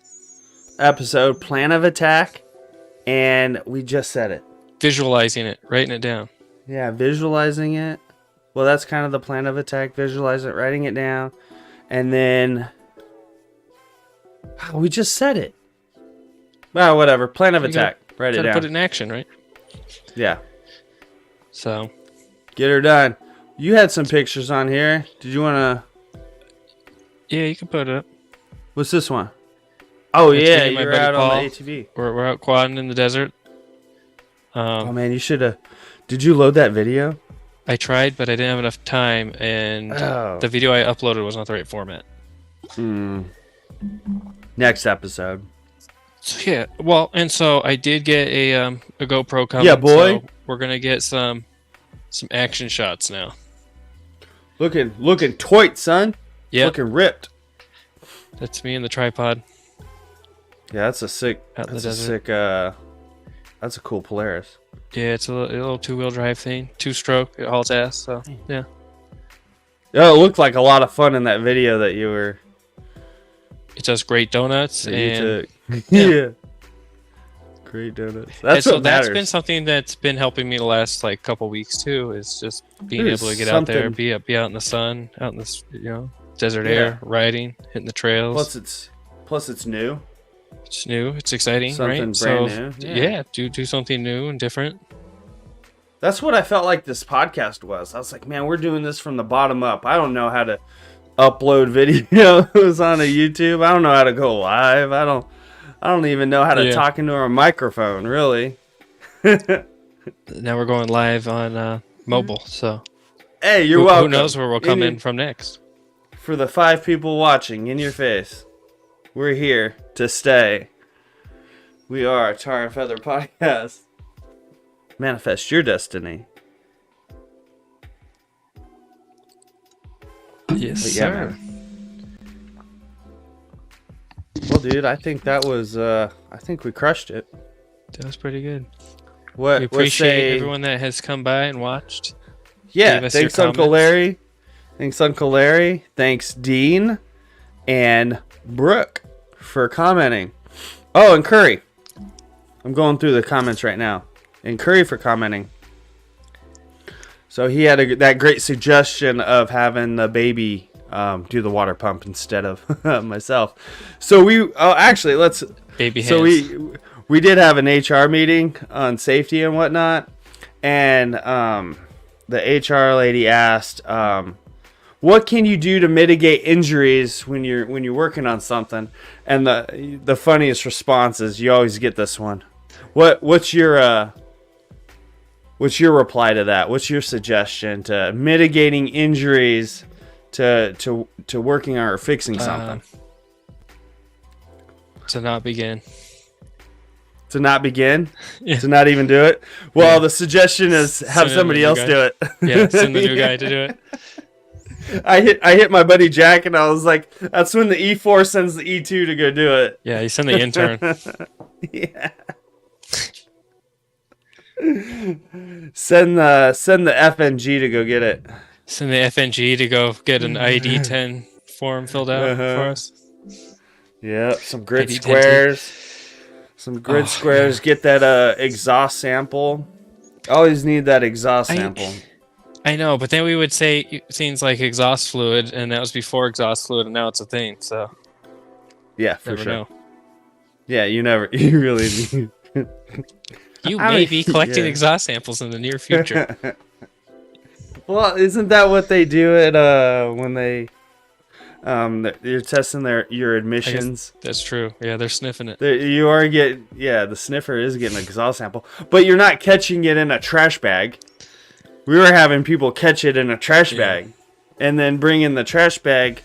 episode: plan of attack, and we just said it. Visualizing it, writing it down. Yeah, visualizing it. Well, that's kind of the plan of attack. Visualize it, writing it down, and then we just said it. Well, whatever. Plan of You gotta- attack. Write it Gotta down. put it in action, right? Yeah, So get her done. You had some pictures on here. Did you want to? yeah, you can put it up. What's this one? Oh That's yeah, me and my you're buddy out on Paul. the ATV. We're out quadding in the desert. Oh man, you should have. Did you load that video? I tried, but I didn't have enough time, and Oh. the video I uploaded was not the right format. Next episode. So, yeah, well, and so I did get a GoPro coming. Yeah, boy. So we're gonna get some action shots now. Looking toit, son. Yeah, Looking ripped. that's me and the tripod. Yeah, that's a sick. Out in the That's a desert. sick. That's a cool Polaris. Yeah, it's a little two-wheel drive thing, two-stroke. It hauls ass. So yeah, Yeah, it looked like a lot of fun in that video that you were. it does great donuts, That you and took. Yeah. Great donuts. and That's so what that's matters. been something that's been helping me the last couple weeks too. Is just being able to get out there, something- be out in the sun, out in this desert Yeah. air, riding, hitting the trails. Plus it's new. It's new. It's exciting, Something right? brand So new. yeah, do something new and different. That's what I felt like this podcast was. I was like, man, we're doing this from the bottom up. I don't know how to upload videos on a YouTube. I don't know how to go live. I don't even know how to Yeah. talk into a microphone, really. Now we're going live on mobile, so Hey, you're who welcome. knows where we'll come your- in from next? For the 5 people watching, in your face, we're here to stay. We are Tar and Feather Podcast. Manifest your destiny. Yes, But yeah, sir. man. Well, dude, I think that was. I think we crushed it. That was pretty good. What? We let's appreciate say- everyone that has come by and watched. Yeah, Leave us thanks, your Uncle comments. Larry. Thanks, Uncle Larry. Thanks, Dean and Brooke for commenting. Oh, and Curry. I'm going through the comments right now. And Curry for commenting. So he had that great suggestion of having the baby do the water pump instead of myself. So actually let's. Baby hands. So we did have an HR meeting on safety and whatnot, and the HR lady asked, "What can you do to mitigate injuries when you're working on something?" And the funniest response is, you always get this one. What's your reply to that? What's your suggestion to mitigating injuries to working or fixing something? To not begin. To not begin? Yeah. To not even do it? Well, Yeah. the suggestion is have Send in somebody the new else guy. do it. Yeah, send the new guy to do it. I hit my buddy Jack, and I was like, that's when the E4 sends the E2 to go do it. Yeah, you send the intern. Yeah. Send the FNG to go get it. Send the FNG to go get an ID 10 form filled out for us. Yeah, some grid ID squares. Some grid Oh, squares. Get that exhaust sample. Always need that exhaust I- sample. I know, but then we would say it seems like exhaust fluid, and that was before exhaust fluid, and now it's a thing. So Yeah, for never sure. know. Yeah, you really need. You I may mean, be collecting yeah. exhaust samples in the near future. Well, isn't that what they do at when they you're testing your admissions? That's true. Yeah, they're sniffing it. You are the sniffer is getting an exhaust sample, but you're not catching it in a trash bag. We were having people catch it in a trash bag, and then bring in the trash bag,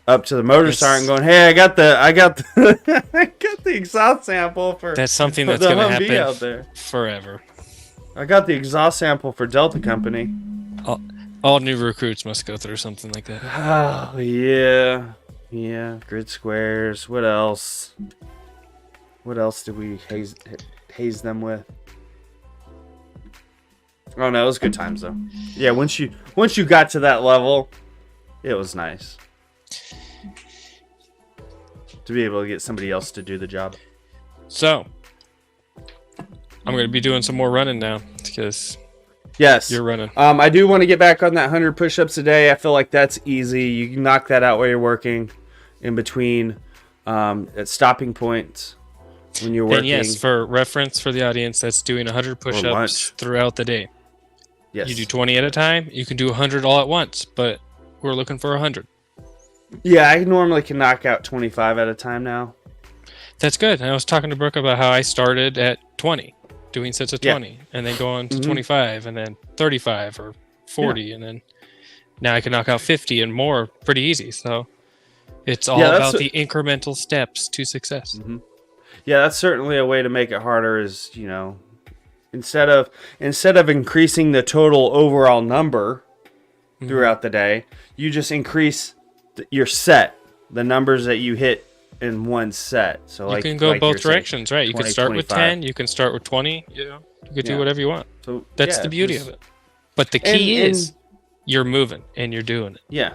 up to the motor start and going, "Hey, I got the I got the exhaust sample for That's something for that's the going to Humvee happen out there. forever. I got the exhaust sample for Delta Company." All new recruits must go through something like that. Oh yeah, grid squares. What else? What else did we haze them with? Oh no, it was good times though. Yeah, once you got to that level, it was nice to be able to get somebody else to do the job. So, I'm going to be doing some more running now because Yes, you're running. I do want to get back on that 100 push-ups a day. I feel like that's easy. You can knock that out while you're working, in between, at stopping points when you're working. And yes, for reference for the audience, that's doing 100 push-ups lunch. throughout the day. Yes. You do 20 at a time. You can do 100 all at once, but we're looking for 100. Yeah, I normally can knock out 25 at a time now. That's good. And I was talking to Brooke about how I started at 20, doing sets of Yeah. 20, and then go on to Mhm. 25, and then 35 or 40, and then now I can knock out 50 and more pretty easy. So it's all Yeah, that's about what- the incremental steps to success. Yeah, that's certainly a way to make it harder. Is instead of increasing the total overall number throughout the day, you just increase your set, the numbers that you hit in one set. So You can go both directions, right? You can 20, start with 25. 10, you can start with 20, you could do Yeah. whatever you want. So That's yeah, the beauty just- of it. But the key And- is you're moving and you're doing it. Yeah.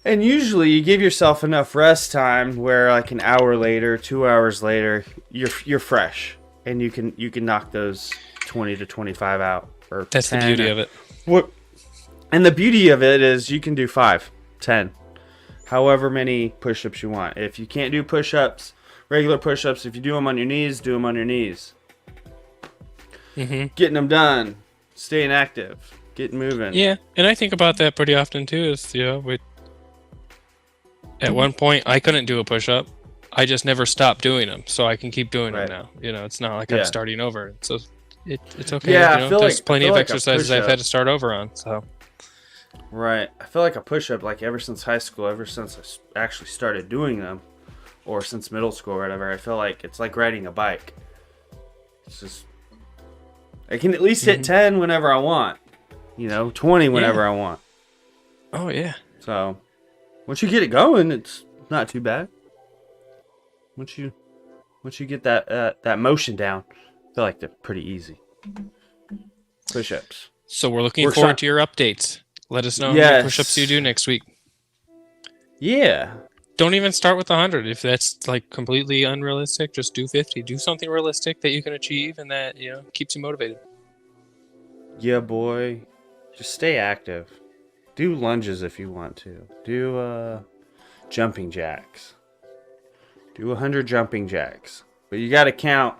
And usually you give yourself enough rest time where like an hour later, 2 hours later, you're fresh and you can knock those 20 to 25 out. Or That's the 10 beauty or- of it. What? And the beauty of it is you can do 5, 10, however many push-ups you want. If you can't do push-ups, regular push-ups, if you do them on your knees, do them on your knees. hmm Getting them done, staying active, getting moving. Yeah, and I think about that pretty often too. Is at one point I couldn't do a push up. I just never stopped doing them, so I can keep doing Right. them now. It's not like Yeah. I'm starting over. So it's okay. Yeah, I feel there's like- plenty I feel of like a exercises I've push-up- had to start over on. So Right. I feel like a push-up, like ever since high school, ever since actually started doing them, or since middle school or whatever, I feel like it's like riding a bike. It's just, I can at least hit 10 whenever I want, 20 whenever I want. oh yeah, So once you get it going, it's not too bad. Once you get that motion down, I feel like they're pretty easy. Push-ups. so we're looking Works forward out. to your updates. Let us know how Yes. many push-ups you do next week. Yeah. Don't even start with 100 if that's like completely unrealistic. Just do 50. Do something realistic that you can achieve and that keeps you motivated. Yeah, boy. Just stay active. Do lunges if you want to. Do jumping jacks. Do 100 jumping jacks. But you got to count.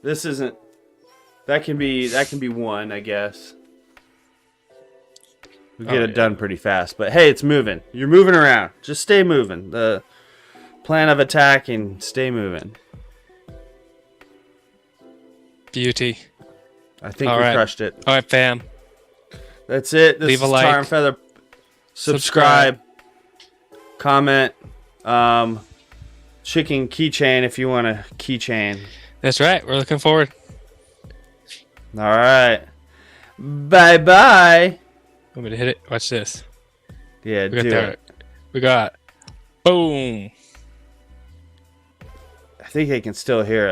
This isn't. That can be one, I guess. We get Oh, it yeah. done pretty fast. But hey, it's moving. You're moving around. Just stay moving. The plan of attack and stay moving. Beauty. I think All we right. crushed it. All right, fam. That's it. This Leave a is like. Tar and Feather. Subscribe. Comment. chicken keychain if you want a keychain. That's right. We're looking forward. All right. Bye-bye. I'm gonna hit it. Watch this. Yeah, We got do that. it. We got boom. I think they can still hear us.